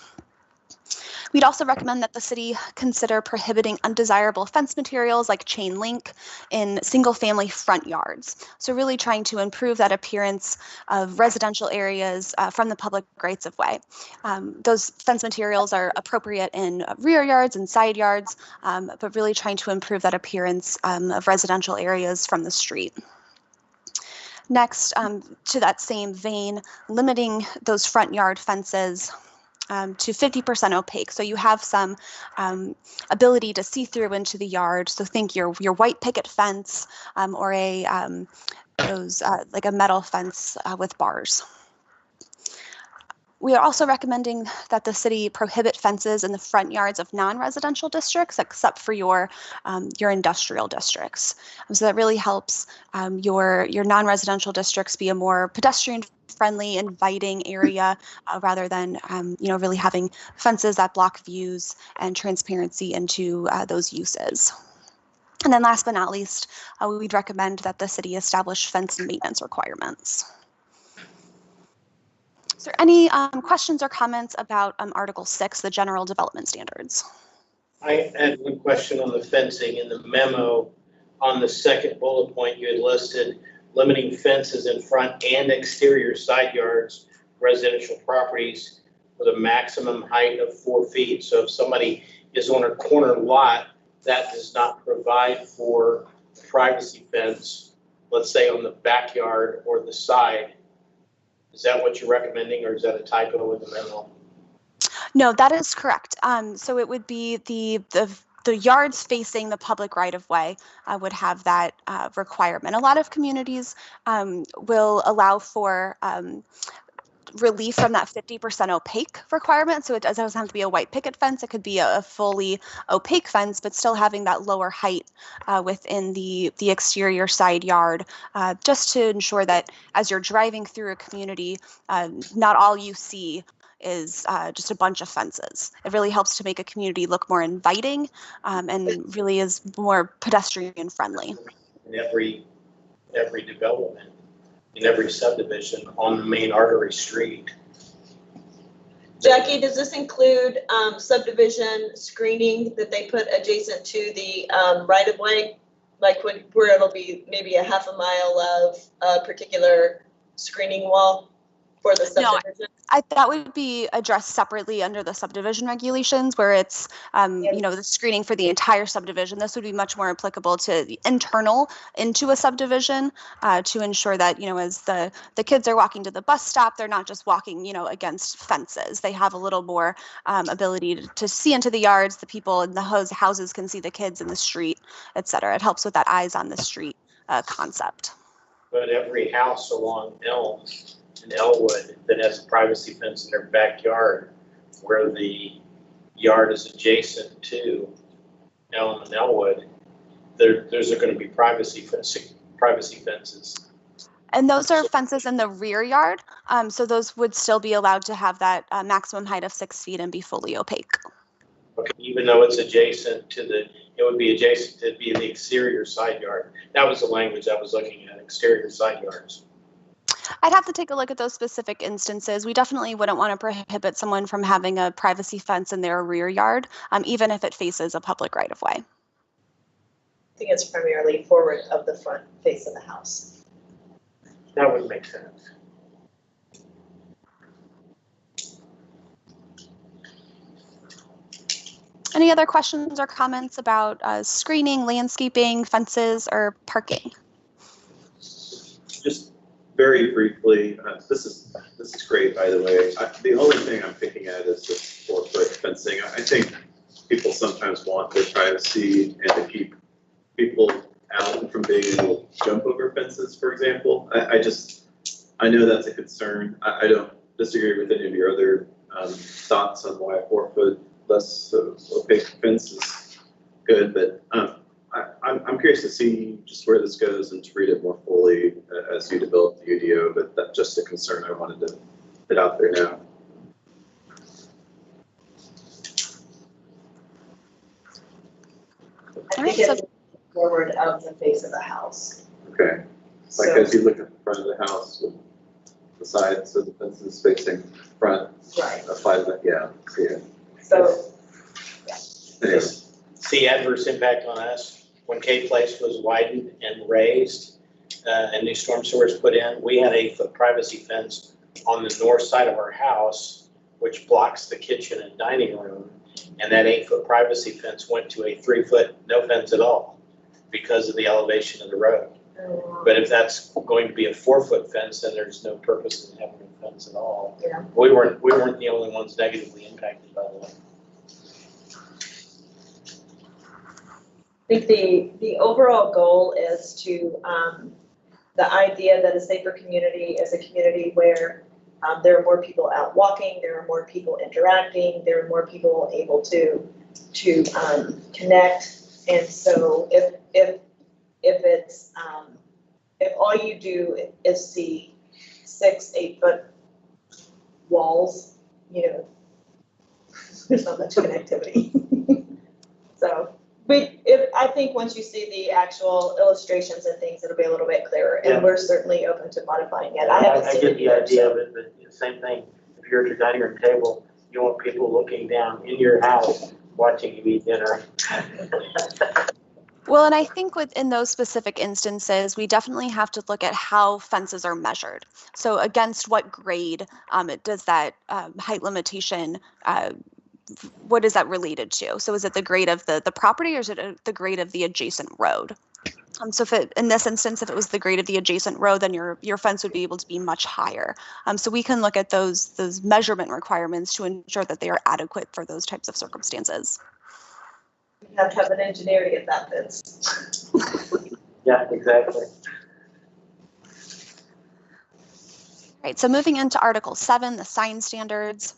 Speaker 9: We'd also recommend that the city consider prohibiting undesirable fence materials like chain link in single-family front yards. So really trying to improve that appearance of residential areas from the public rights of way. Those fence materials are appropriate in rear yards and side yards, but really trying to improve that appearance of residential areas from the street. Next, to that same vein, limiting those front yard fences to 50% opaque, so you have some ability to see through into the yard. So think your white picket fence or like a metal fence with bars. We are also recommending that the city prohibit fences in the front yards of non-residential districts, except for your industrial districts. So that really helps your non-residential districts be a more pedestrian-friendly, inviting area, rather than really having fences that block views and transparency into those uses. And then last but not least, we'd recommend that the city establish fence maintenance requirements. Is there any questions or comments about Article 6, the general development standards?
Speaker 10: I had one question on the fencing. In the memo, on the second bullet point, you had listed limiting fences in front and exterior side yards, residential properties with a maximum height of 4 feet. So if somebody is on a corner lot that does not provide for privacy fence, let's say on the backyard or the side, is that what you're recommending, or is that a typo in the memo?
Speaker 9: No, that is correct. So it would be the yards facing the public right-of-way would have that requirement. A lot of communities will allow for relief from that 50% opaque requirement. So it doesn't have to be a white picket fence. It could be a fully opaque fence, but still having that lower height within the exterior side yard, just to ensure that as you're driving through a community, not all you see is just a bunch of fences. It really helps to make a community look more inviting and really is more pedestrian friendly.
Speaker 10: In every development, in every subdivision on the main artery street.
Speaker 4: Jackie, does this include subdivision screening that they put adjacent to the right-of-way? Like where it'll be maybe a half a mile of a particular screening wall for the subdivision?
Speaker 9: No, that would be addressed separately under the subdivision regulations, where it's, the screening for the entire subdivision. This would be much more applicable to the internal into a subdivision to ensure that, as the kids are walking to the bus stop, they're not just walking, against fences. They have a little more ability to see into the yards. The people in the houses can see the kids in the street, et cetera. It helps with that eyes on the street concept.
Speaker 10: But every house along Elm in Elwood that has a privacy fence in their backyard, where the yard is adjacent to Elm and Elwood, there's going to be privacy fences.
Speaker 9: And those are fences in the rear yard, so those would still be allowed to have that maximum height of 6 feet and be fully opaque.
Speaker 10: Okay, even though it's adjacent to it would be adjacent to be the exterior side yard. That was the language I was looking at, exterior side yards.
Speaker 9: I'd have to take a look at those specific instances. We definitely wouldn't want to prohibit someone from having a privacy fence in their rear yard, even if it faces a public right-of-way.
Speaker 4: I think it's primarily forward of the front face of the house.
Speaker 10: That would make sense.
Speaker 9: Any other questions or comments about screening, landscaping, fences, or parking?
Speaker 3: Just very briefly, this is great, by the way. The only thing I'm picking at is this 4-foot fencing. I think people sometimes want their privacy and to keep people out from being able to jump over fences, for example. I know that's a concern. I don't disagree with any of your other thoughts on why a 4-foot less opaque fence is good, but I'm curious to see just where this goes and to read it more fully as you develop the UDO, but that's just a concern I wanted to put out there now.
Speaker 4: I think it's forward of the face of the house.
Speaker 3: Okay. Like
Speaker 4: So-
Speaker 3: as you look at the front of the house with the sides of the fences facing front,
Speaker 4: Right.
Speaker 3: apply that, yeah, see it.
Speaker 4: So,
Speaker 3: Anyways,
Speaker 10: See adverse impact on us. When K Place was widened and raised, and new storm sewers put in, we had 8-foot privacy fence on the north side of our house, which blocks the kitchen and dining room. And that 8-foot privacy fence went to a 3-foot no fence at all because of the elevation of the road. But if that's going to be a 4-foot fence, then there's no purpose in having a fence at all.
Speaker 4: yeah.
Speaker 10: We weren't the only ones negatively impacted, by the way.
Speaker 4: I think the overall goal is to, the idea that a safer community is a community where there are more people out walking, there are more people interacting, there are more people able to connect. And so if it's, if all you do is see 6-8-foot walls, you know, there's not much connectivity. So, I think once you see the actual illustrations and things, it'll be a little bit clearer,
Speaker 10: Yeah.
Speaker 4: and we're certainly open to modifying it. I haven't
Speaker 10: I
Speaker 4: seen
Speaker 10: get
Speaker 4: it
Speaker 10: the
Speaker 4: yet,
Speaker 10: idea
Speaker 4: so.
Speaker 10: of it, but same thing, if you're at your dining room table, you want people looking down in your house, watching you eat dinner.
Speaker 9: Well, and I think within those specific instances, we definitely have to look at how fences are measured. So against what grade does that height limitation, what is that related to? So is it the grade of the property, or is it the grade of the adjacent road? So if in this instance, if it was the grade of the adjacent road, then your fence would be able to be much higher. So we can look at those measurement requirements to ensure that they are adequate for those types of circumstances.
Speaker 4: You have to have an engineer to get that fence.
Speaker 10: Yeah, exactly.
Speaker 9: Right, so moving into Article 7, the sign standards.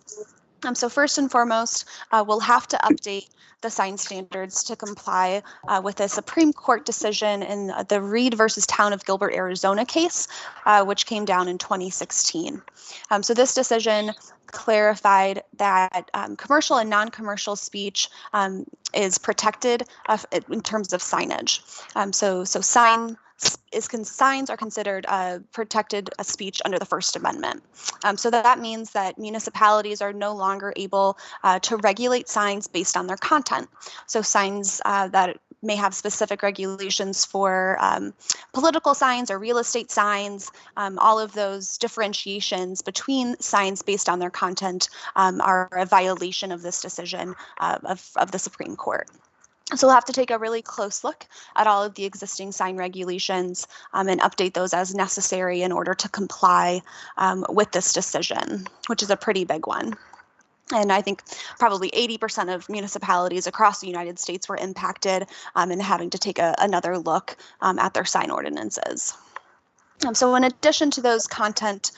Speaker 9: So first and foremost, we'll have to update the sign standards to comply with a Supreme Court decision in the Reed versus Town of Gilbert, Arizona case, which came down in 2016. So this decision clarified that commercial and non-commercial speech is protected in terms of signage. So signs are considered protected speech under the First Amendment. So that means that municipalities are no longer able to regulate signs based on their content. So signs that may have specific regulations for political signs or real estate signs, all of those differentiations between signs based on their content are a violation of this decision of the Supreme Court. So we'll have to take a really close look at all of the existing sign regulations and update those as necessary in order to comply with this decision, which is a pretty big one. And I think probably 80% of municipalities across the United States were impacted in having to take another look at their sign ordinances. So in addition to those content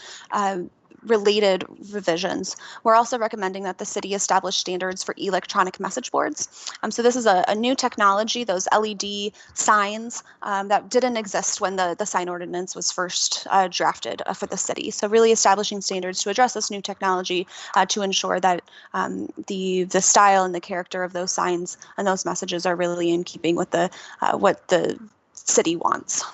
Speaker 9: related revisions, we're also recommending that the city establish standards for electronic message boards. So this is a new technology, those LED signs that didn't exist when the sign ordinance was first drafted for the city. So really establishing standards to address this new technology to ensure that the style and the character of those signs and those messages are really in keeping with what the city wants.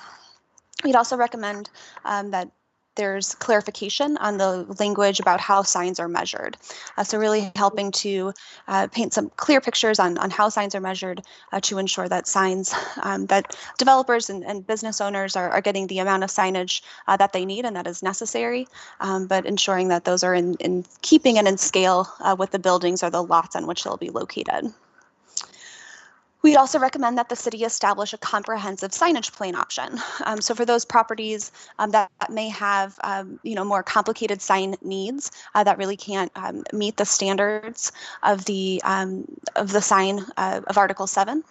Speaker 9: We'd also recommend that there's clarification on the language about how signs are measured. So really helping to paint some clear pictures on how signs are measured to ensure that signs, that developers and business owners are getting the amount of signage that they need and that is necessary, but ensuring that those are in keeping and in scale with the buildings or the lots on which they'll be located. We'd also recommend that the city establish a comprehensive signage plan option. So for those properties that may have more complicated sign needs that really can't meet the standards of the sign of Article 7,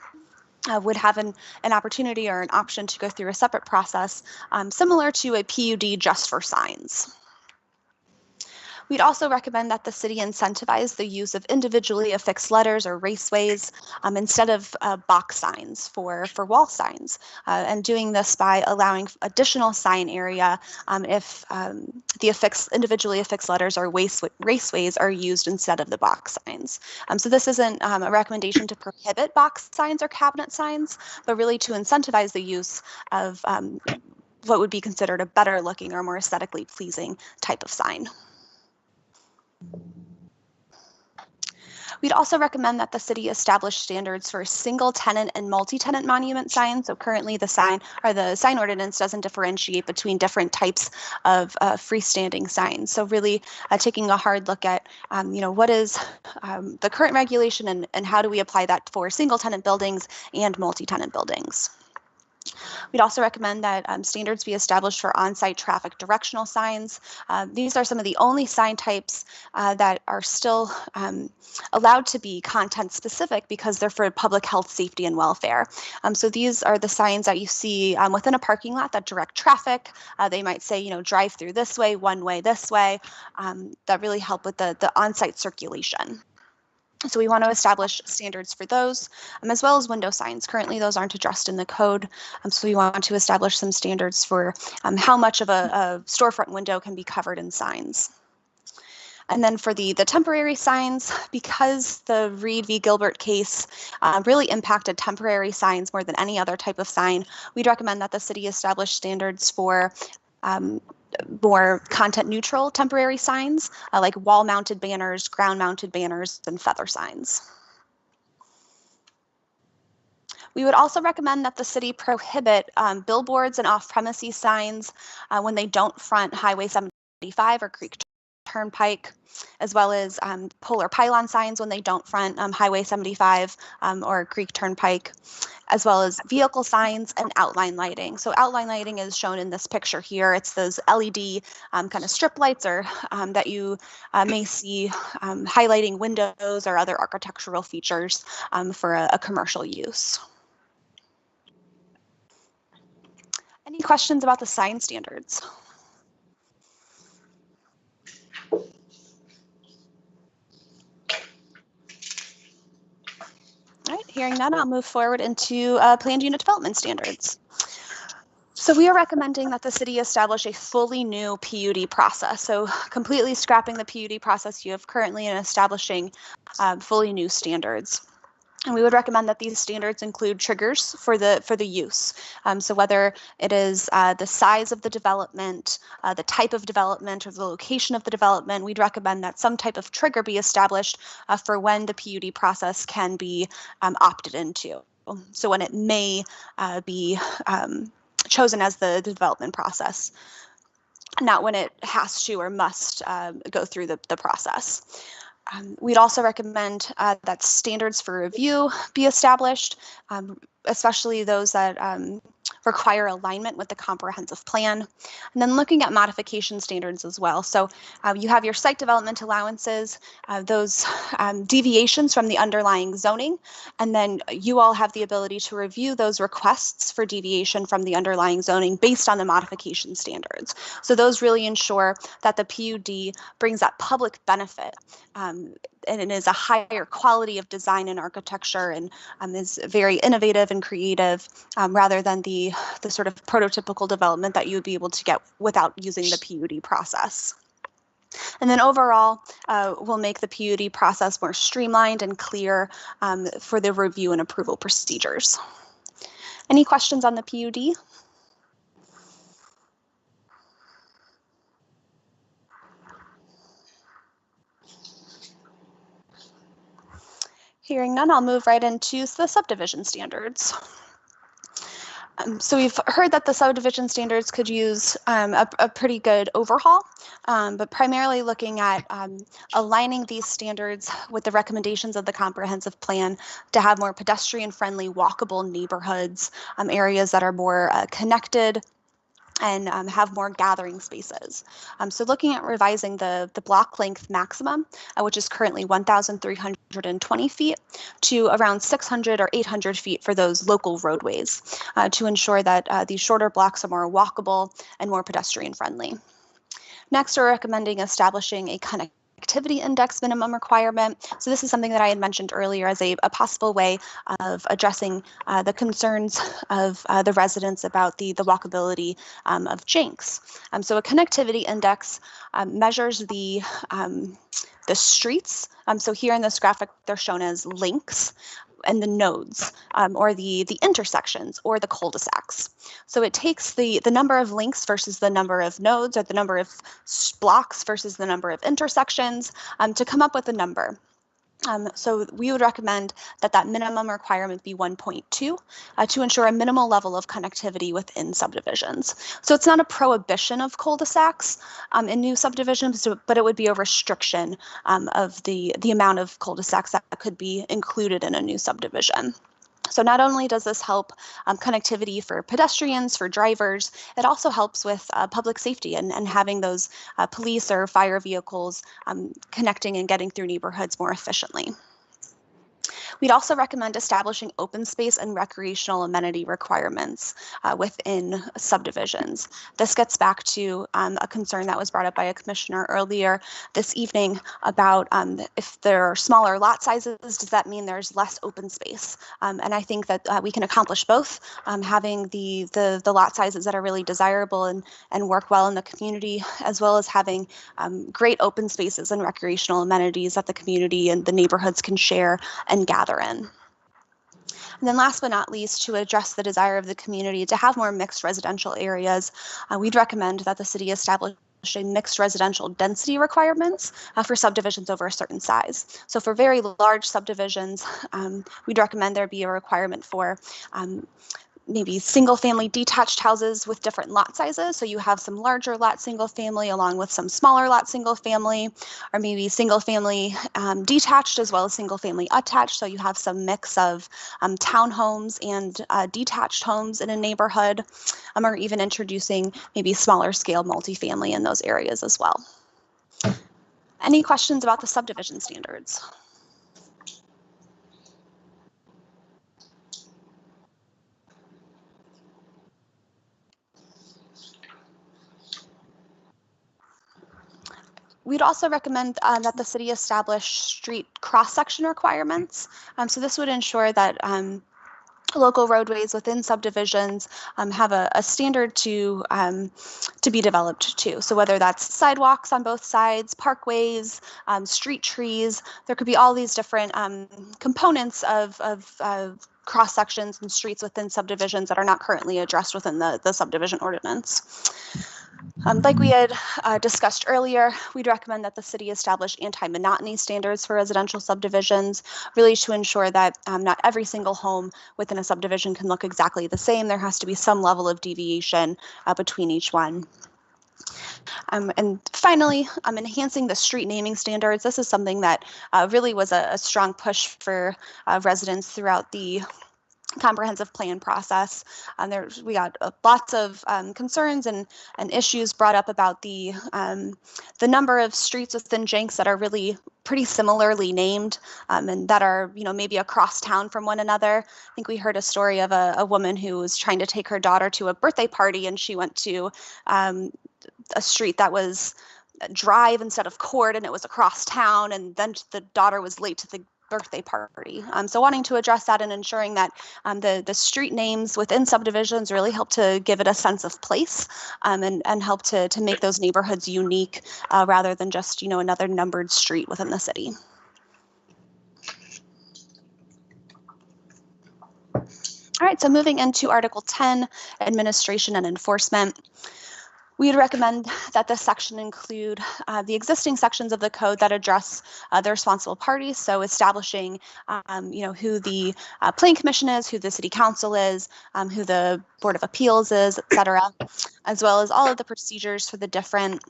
Speaker 9: would have an opportunity or an option to go through a separate process similar to a PUD just for signs. We'd also recommend that the city incentivize the use of individually affixed letters or raceways instead of box signs for wall signs, and doing this by allowing additional sign area if the individually affixed letters or raceways are used instead of the box signs. So this isn't a recommendation to prohibit box signs or cabinet signs, but really to incentivize the use of what would be considered a better looking or more aesthetically pleasing type of sign. We'd also recommend that the city establish standards for single tenant and multi-tenant monument signs. So currently the sign ordinance doesn't differentiate between different types of freestanding signs. So really taking a hard look at, what is the current regulation and how do we apply that for single tenant buildings and multi-tenant buildings. We'd also recommend that standards be established for on-site traffic directional signs. These are some of the only sign types that are still allowed to be content specific because they're for public health, safety, and welfare. So these are the signs that you see within a parking lot that direct traffic. They might say, drive through this way, one way this way, that really help with the on-site circulation. So we want to establish standards for those, as well as window signs. Currently, those aren't addressed in the code, so we want to establish some standards for how much of a storefront window can be covered in signs. And then for the temporary signs, because the Reed v. Gilbert case really impacted temporary signs more than any other type of sign, we'd recommend that the city establish standards for more content neutral temporary signs like wall mounted banners, ground mounted banners, and feather signs. We would also recommend that the city prohibit billboards and off-premises signs when they don't front Highway 75 or Creek Turnpike, as well as polar pylon signs when they don't front Highway 75 or Creek Turnpike, as well as vehicle signs and outline lighting. So outline lighting is shown in this picture here. It's those LED kind of strip lights or that you may see highlighting windows or other architectural features for a commercial use. Any questions about the sign standards? All right, hearing none, I'll move forward into planned unit development standards. So we are recommending that the city establish a fully new PUD process. So completely scrapping the PUD process you have currently and establishing fully new standards. And we would recommend that these standards include triggers for the use. So whether it is the size of the development, the type of development, or the location of the development, we'd recommend that some type of trigger be established for when the PUD process can be opted into. So when it may be chosen as the development process, not when it has to or must go through the process. We'd also recommend that standards for review be established, especially those that require alignment with the comprehensive plan. And then looking at modification standards as well. So you have your site development allowances, those deviations from the underlying zoning, and then you all have the ability to review those requests for deviation from the underlying zoning based on the modification standards. So those really ensure that the PUD brings that public benefit and it is a higher quality of design and architecture and is very innovative and creative rather than the sort of prototypical development that you would be able to get without using the PUD process. And then overall, we'll make the PUD process more streamlined and clear for the review and approval procedures. Any questions on the PUD? Hearing none, I'll move right into the subdivision standards. So we've heard that the subdivision standards could use a pretty good overhaul, but primarily looking at aligning these standards with the recommendations of the comprehensive plan to have more pedestrian-friendly, walkable neighborhoods, areas that are more connected, and have more gathering spaces. So looking at revising the block length maximum, which is currently 1,320 feet, to around 600 or 800 feet for those local roadways to ensure that these shorter blocks are more walkable and more pedestrian friendly. Next, we're recommending establishing a connectivity index minimum requirement. So this is something that I had mentioned earlier as a possible way of addressing the concerns of the residents about the walkability of Jenks. So a connectivity index measures the streets. So here in this graphic, they're shown as links, and the nodes, or the intersections, or the cul-de-sacs. So it takes the number of links versus the number of nodes, or the number of blocks versus the number of intersections, to come up with a number. So we would recommend that minimum requirement be 1.2 to ensure a minimal level of connectivity within subdivisions. So it's not a prohibition of cul-de-sacs in new subdivisions, but it would be a restriction of the amount of cul-de-sacs that could be included in a new subdivision. So not only does this help connectivity for pedestrians, for drivers, it also helps with public safety and having those police or fire vehicles connecting and getting through neighborhoods more efficiently. We'd also recommend establishing open space and recreational amenity requirements within subdivisions. This gets back to a concern that was brought up by a commissioner earlier this evening about if there are smaller lot sizes, does that mean there's less open space? And I think that we can accomplish both, having the lot sizes that are really desirable and work well in the community, as well as having great open spaces and recreational amenities that the community and the neighborhoods can share and gather in. And then last but not least, to address the desire of the community to have more mixed residential areas, we'd recommend that the city establish mixed residential density requirements for subdivisions over a certain size. So for very large subdivisions, we'd recommend there be a requirement for maybe single-family detached houses with different lot sizes. So you have some larger lot single-family along with some smaller lot single-family, or maybe single-family detached as well as single-family attached. So you have some mix of townhomes and detached homes in a neighborhood, or even introducing maybe smaller scale multifamily in those areas as well. Any questions about the subdivision standards? We'd also recommend that the city establish street cross-section requirements. So this would ensure that local roadways within subdivisions have a standard to be developed too. So whether that's sidewalks on both sides, parkways, street trees, there could be all these different components of cross sections and streets within subdivisions that are not currently addressed within the subdivision ordinance. Like we had discussed earlier, we'd recommend that the city establish anti-monotony standards for residential subdivisions, really to ensure that not every single home within a subdivision can look exactly the same. There has to be some level of deviation between each one. And finally, enhancing the street naming standards. This is something that really was a strong push for residents throughout the comprehensive plan process. We got lots of concerns and issues brought up about the number of streets within Jenks that are really pretty similarly named and that are, maybe across town from one another. I think we heard a story of a woman who was trying to take her daughter to a birthday party, and she went to a street that was Drive instead of Court, and it was across town, and then the daughter was late to the birthday party. So wanting to address that and ensuring that the street names within subdivisions really help to give it a sense of place and help to make those neighborhoods unique rather than just, another numbered street within the city. All right, so moving into Article 10, Administration and Enforcement. We'd recommend that this section include the existing sections of the code that address the responsible parties. So establishing, who the Planning Commission is, who the City Council is, who the Board of Appeals is, et cetera, as well as all of the procedures for the different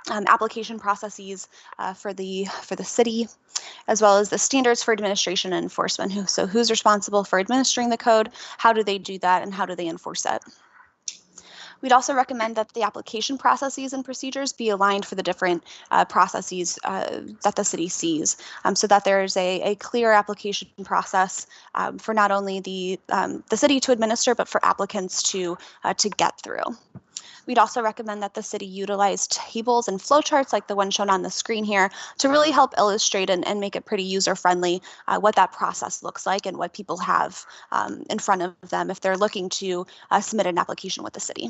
Speaker 9: application processes for the city, as well as the standards for administration and enforcement. So who's responsible for administering the code? How do they do that, and how do they enforce it? We'd also recommend that the application processes and procedures be aligned for the different processes that the city sees, so that there's a clear application process for not only the city to administer, but for applicants to get through. We'd also recommend that the city utilize tables and flowcharts like the one shown on the screen here to really help illustrate and make it pretty user-friendly what that process looks like and what people have in front of them if they're looking to submit an application with the city.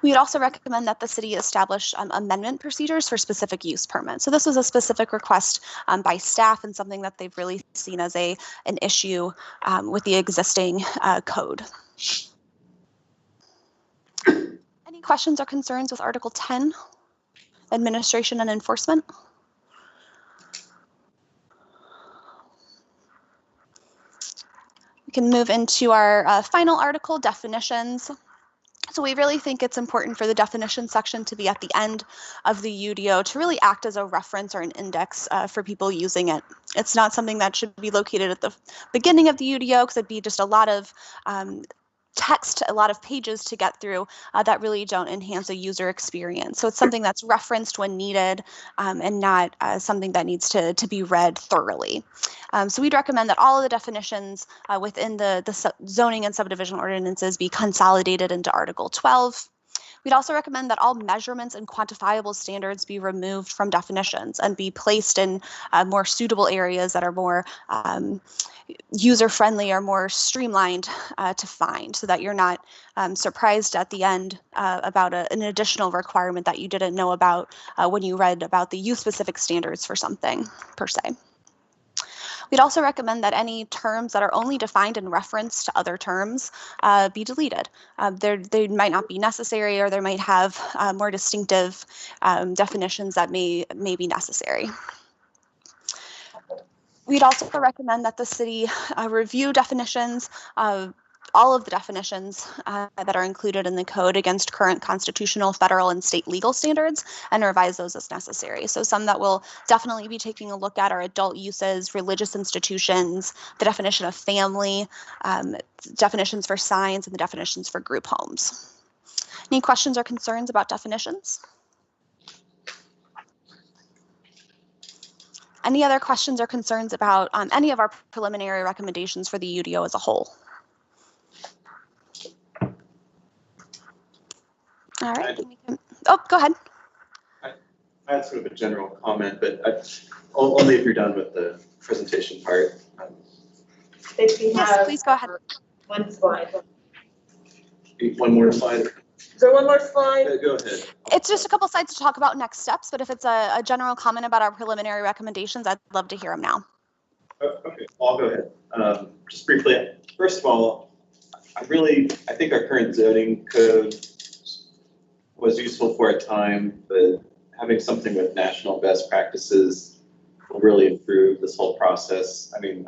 Speaker 9: We would also recommend that the city establish amendment procedures for specific use permits. So this was a specific request by staff and something that they've really seen as an issue with the existing code. Any questions or concerns with Article 10, administration and enforcement? We can move into our final article, definitions. So we really think it's important for the definition section to be at the end of the UDO to really act as a reference or an index for people using it. It's not something that should be located at the beginning of the UDO because it'd be just a lot of text, a lot of pages to get through that really don't enhance a user experience. So it's something that's referenced when needed and not something that needs to be read thoroughly. So we'd recommend that all of the definitions within the zoning and subdivision ordinances be consolidated into Article 12. We'd also recommend that all measurements and quantifiable standards be removed from definitions and be placed in more suitable areas that are more user-friendly or more streamlined to find, so that you're not surprised at the end about an additional requirement that you didn't know about when you read about the use-specific standards for something per se. We'd also recommend that any terms that are only defined in reference to other terms be deleted. They might not be necessary, or they might have more distinctive definitions that may be necessary. We'd also recommend that the city review definitions, all of the definitions that are included in the code against current constitutional, federal, and state legal standards and revise those as necessary. So some that we'll definitely be taking a look at are adult uses, religious institutions, the definition of family, definitions for signs, and the definitions for group homes. Any questions or concerns about definitions? Any other questions or concerns about any of our preliminary recommendations for the UDO as a whole? All right. Oh, go ahead.
Speaker 3: I had sort of a general comment, but only if you're done with the presentation part.
Speaker 4: If we
Speaker 9: Yes,
Speaker 4: have
Speaker 9: please go ahead.
Speaker 4: one slide.
Speaker 3: One more slide.
Speaker 1: Is there one more slide?
Speaker 3: Go ahead.
Speaker 9: It's just a couple slides to talk about next steps, but if it's a general comment about our preliminary recommendations, I'd love to hear them now.
Speaker 3: Okay, I'll go ahead. Just briefly, first of all, I think our current zoning code was useful for a time, but having something with national best practices will really improve this whole process. I mean,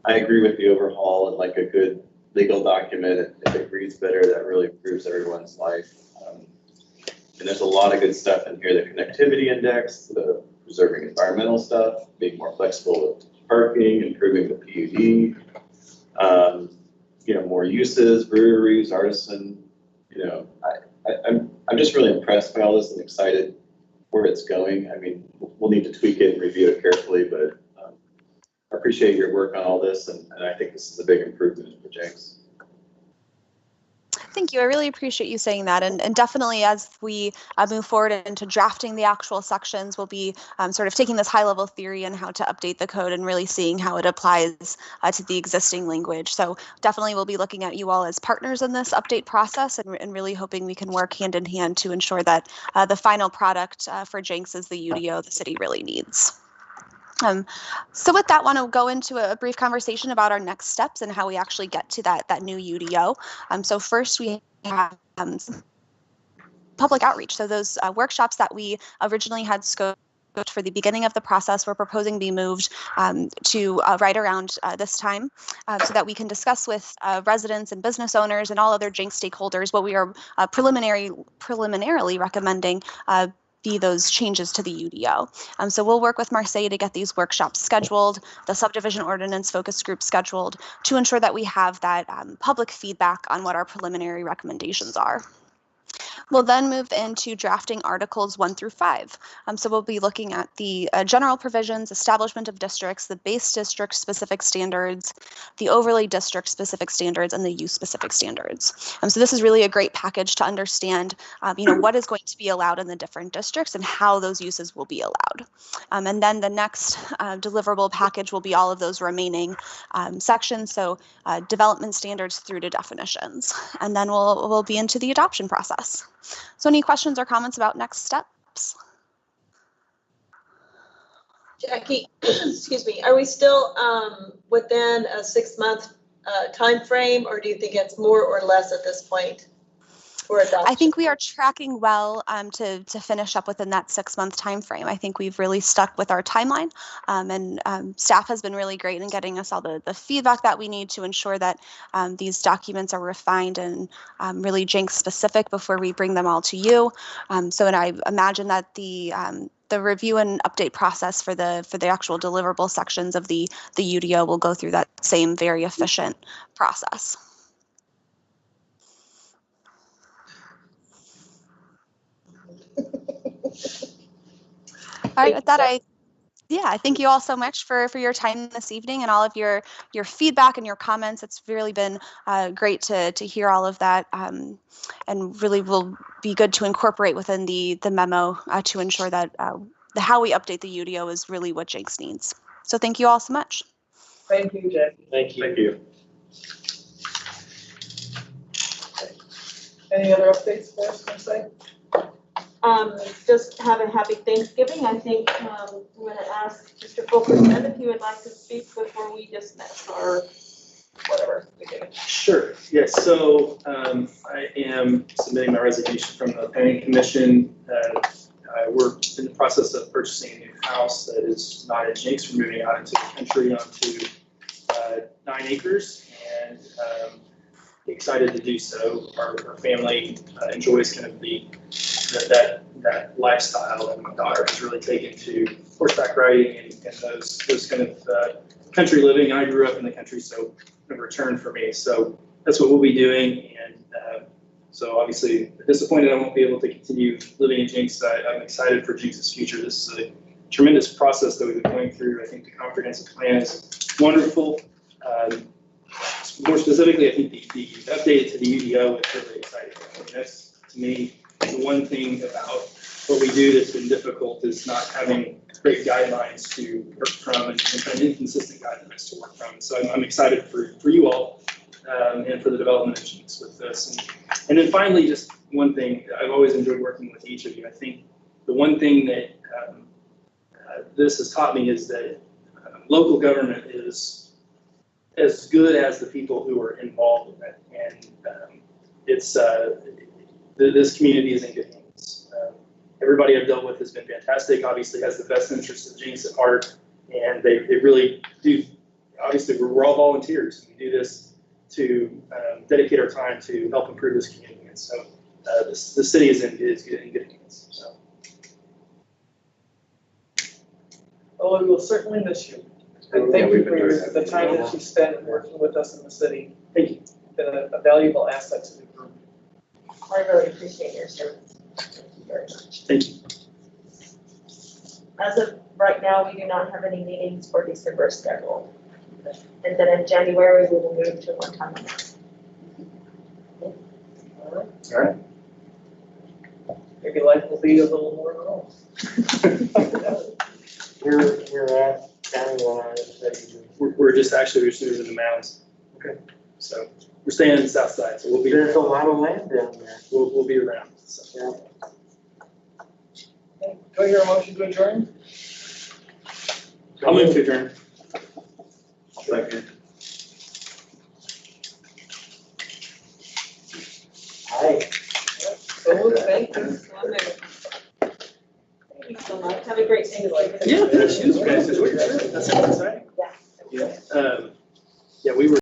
Speaker 3: I agree with the overhaul and like a good legal document. If it reads better, that really improves everyone's life. And there's a lot of good stuff in here, the connectivity index, the preserving environmental stuff, being more flexible with parking, improving the PUD, more uses, breweries, artisan, I'm just really impressed by all this and excited where it's going. I mean, we'll need to tweak it and review it carefully, but I appreciate your work on all this, and I think this is a big improvement for Jenks.
Speaker 9: Thank you. I really appreciate you saying that. And definitely as we move forward into drafting the actual sections, we'll be sort of taking this high level theory on how to update the code and really seeing how it applies to the existing language. So definitely we'll be looking at you all as partners in this update process and really hoping we can work hand in hand to ensure that the final product for Jenks is the UDO the city really needs. So with that, I want to go into a brief conversation about our next steps and how we actually get to that new UDO. So first we have public outreach. So those workshops that we originally had scoped for the beginning of the process, we're proposing be moved to right around this time so that we can discuss with residents and business owners and all other Jenks stakeholders what we are preliminarily recommending be those changes to the UDO. So we'll work with Marseille to get these workshops scheduled, the subdivision ordinance focus group scheduled, to ensure that we have that public feedback on what our preliminary recommendations are. We'll then move into drafting Articles 1 through 5. So we'll be looking at the general provisions, establishment of districts, the base district specific standards, the overlay district specific standards, and the use specific standards. So this is really a great package to understand, what is going to be allowed in the different districts and how those uses will be allowed. And then the next deliverable package will be all of those remaining sections, so development standards through to definitions. And then we'll be into the adoption process. So any questions or comments about next steps?
Speaker 11: Jackie, excuse me, are we still within a 6-month time frame, or do you think it's more or less at this point for adoption?
Speaker 9: I think we are tracking well to finish up within that 6-month time frame. I think we've really stuck with our timeline, and staff has been really great in getting us all the feedback that we need to ensure that these documents are refined and really Jenks specific before we bring them all to you. And I imagine that the review and update process for the actual deliverable sections of the UDO will go through that same very efficient process. All right, with that, I thank you all so much for your time this evening and all of your feedback and your comments. It's really been great to hear all of that, and really will be good to incorporate within the memo to ensure that how we update the UDO is really what Jenks needs. So thank you all so much.
Speaker 1: Thank you, Jackie.
Speaker 7: Thank you.
Speaker 3: Thank you.
Speaker 1: Any other updates for us, can say?
Speaker 11: Just have a happy Thanksgiving. I think I'm going to ask Mr. Fulkerson if he would like to speak before we dismiss or whatever we do.
Speaker 7: Sure, yes, so I am submitting my resignation from the planning commission. We're in the process of purchasing a new house that is not in Jenks. We're moving out into the country onto 9 acres, and excited to do so. Our family enjoys kind of that lifestyle, and my daughter has really taken to horseback riding and those kind of country living. I grew up in the country, so a return for me. So that's what we'll be doing, and so obviously disappointed I won't be able to continue living in Jenks. I'm excited for Jenks' future. This is a tremendous process that we've been going through. I think the comprehensive plan is wonderful. More specifically, I think the update to the UDO is really exciting. I mean, that's, to me, the one thing about what we do that's been difficult is not having great guidelines to work from and kind of inconsistent guidelines to work from. So I'm excited for you all and for the development of Jenks with this. And then finally, just one thing, I've always enjoyed working with each of you. I think the one thing that this has taught me is that local government is as good as the people who are involved in it. And it's this community is in good hands. Everybody I've dealt with has been fantastic, obviously has the best interests of Jenks at heart, and they really do. Obviously, we're all volunteers. We do this to dedicate our time to help improve this community. And so the city is in good hands. So.
Speaker 1: Well, we will certainly miss you. And thank you for the time that you spent working with us in the city.
Speaker 7: Thank you.
Speaker 1: It's been a valuable asset to the group.
Speaker 11: I really appreciate your service. Thank you very much.
Speaker 7: Thank you.
Speaker 11: As of right now, we do not have any meetings for December scheduled. And then in January, we will move to one time a month.
Speaker 1: All
Speaker 7: All right.
Speaker 1: Maybe life will be a little more normal.
Speaker 10: We're at countywide.
Speaker 7: We're just moving the mounds.
Speaker 10: Okay.
Speaker 7: So we're staying on the south side, so we'll be.
Speaker 10: There's a lot of land down there.
Speaker 7: We'll be around. So.
Speaker 1: Okay. Do I hear a motion to adjourn?
Speaker 7: I'll move to adjourn.
Speaker 3: Second.
Speaker 10: Hi.
Speaker 1: So, thank you.
Speaker 11: Thank you so much. Have a great day.
Speaker 7: Yeah, finish. Guys, enjoy your trip. That sounds exciting.
Speaker 11: Yeah.
Speaker 7: Yeah, we were.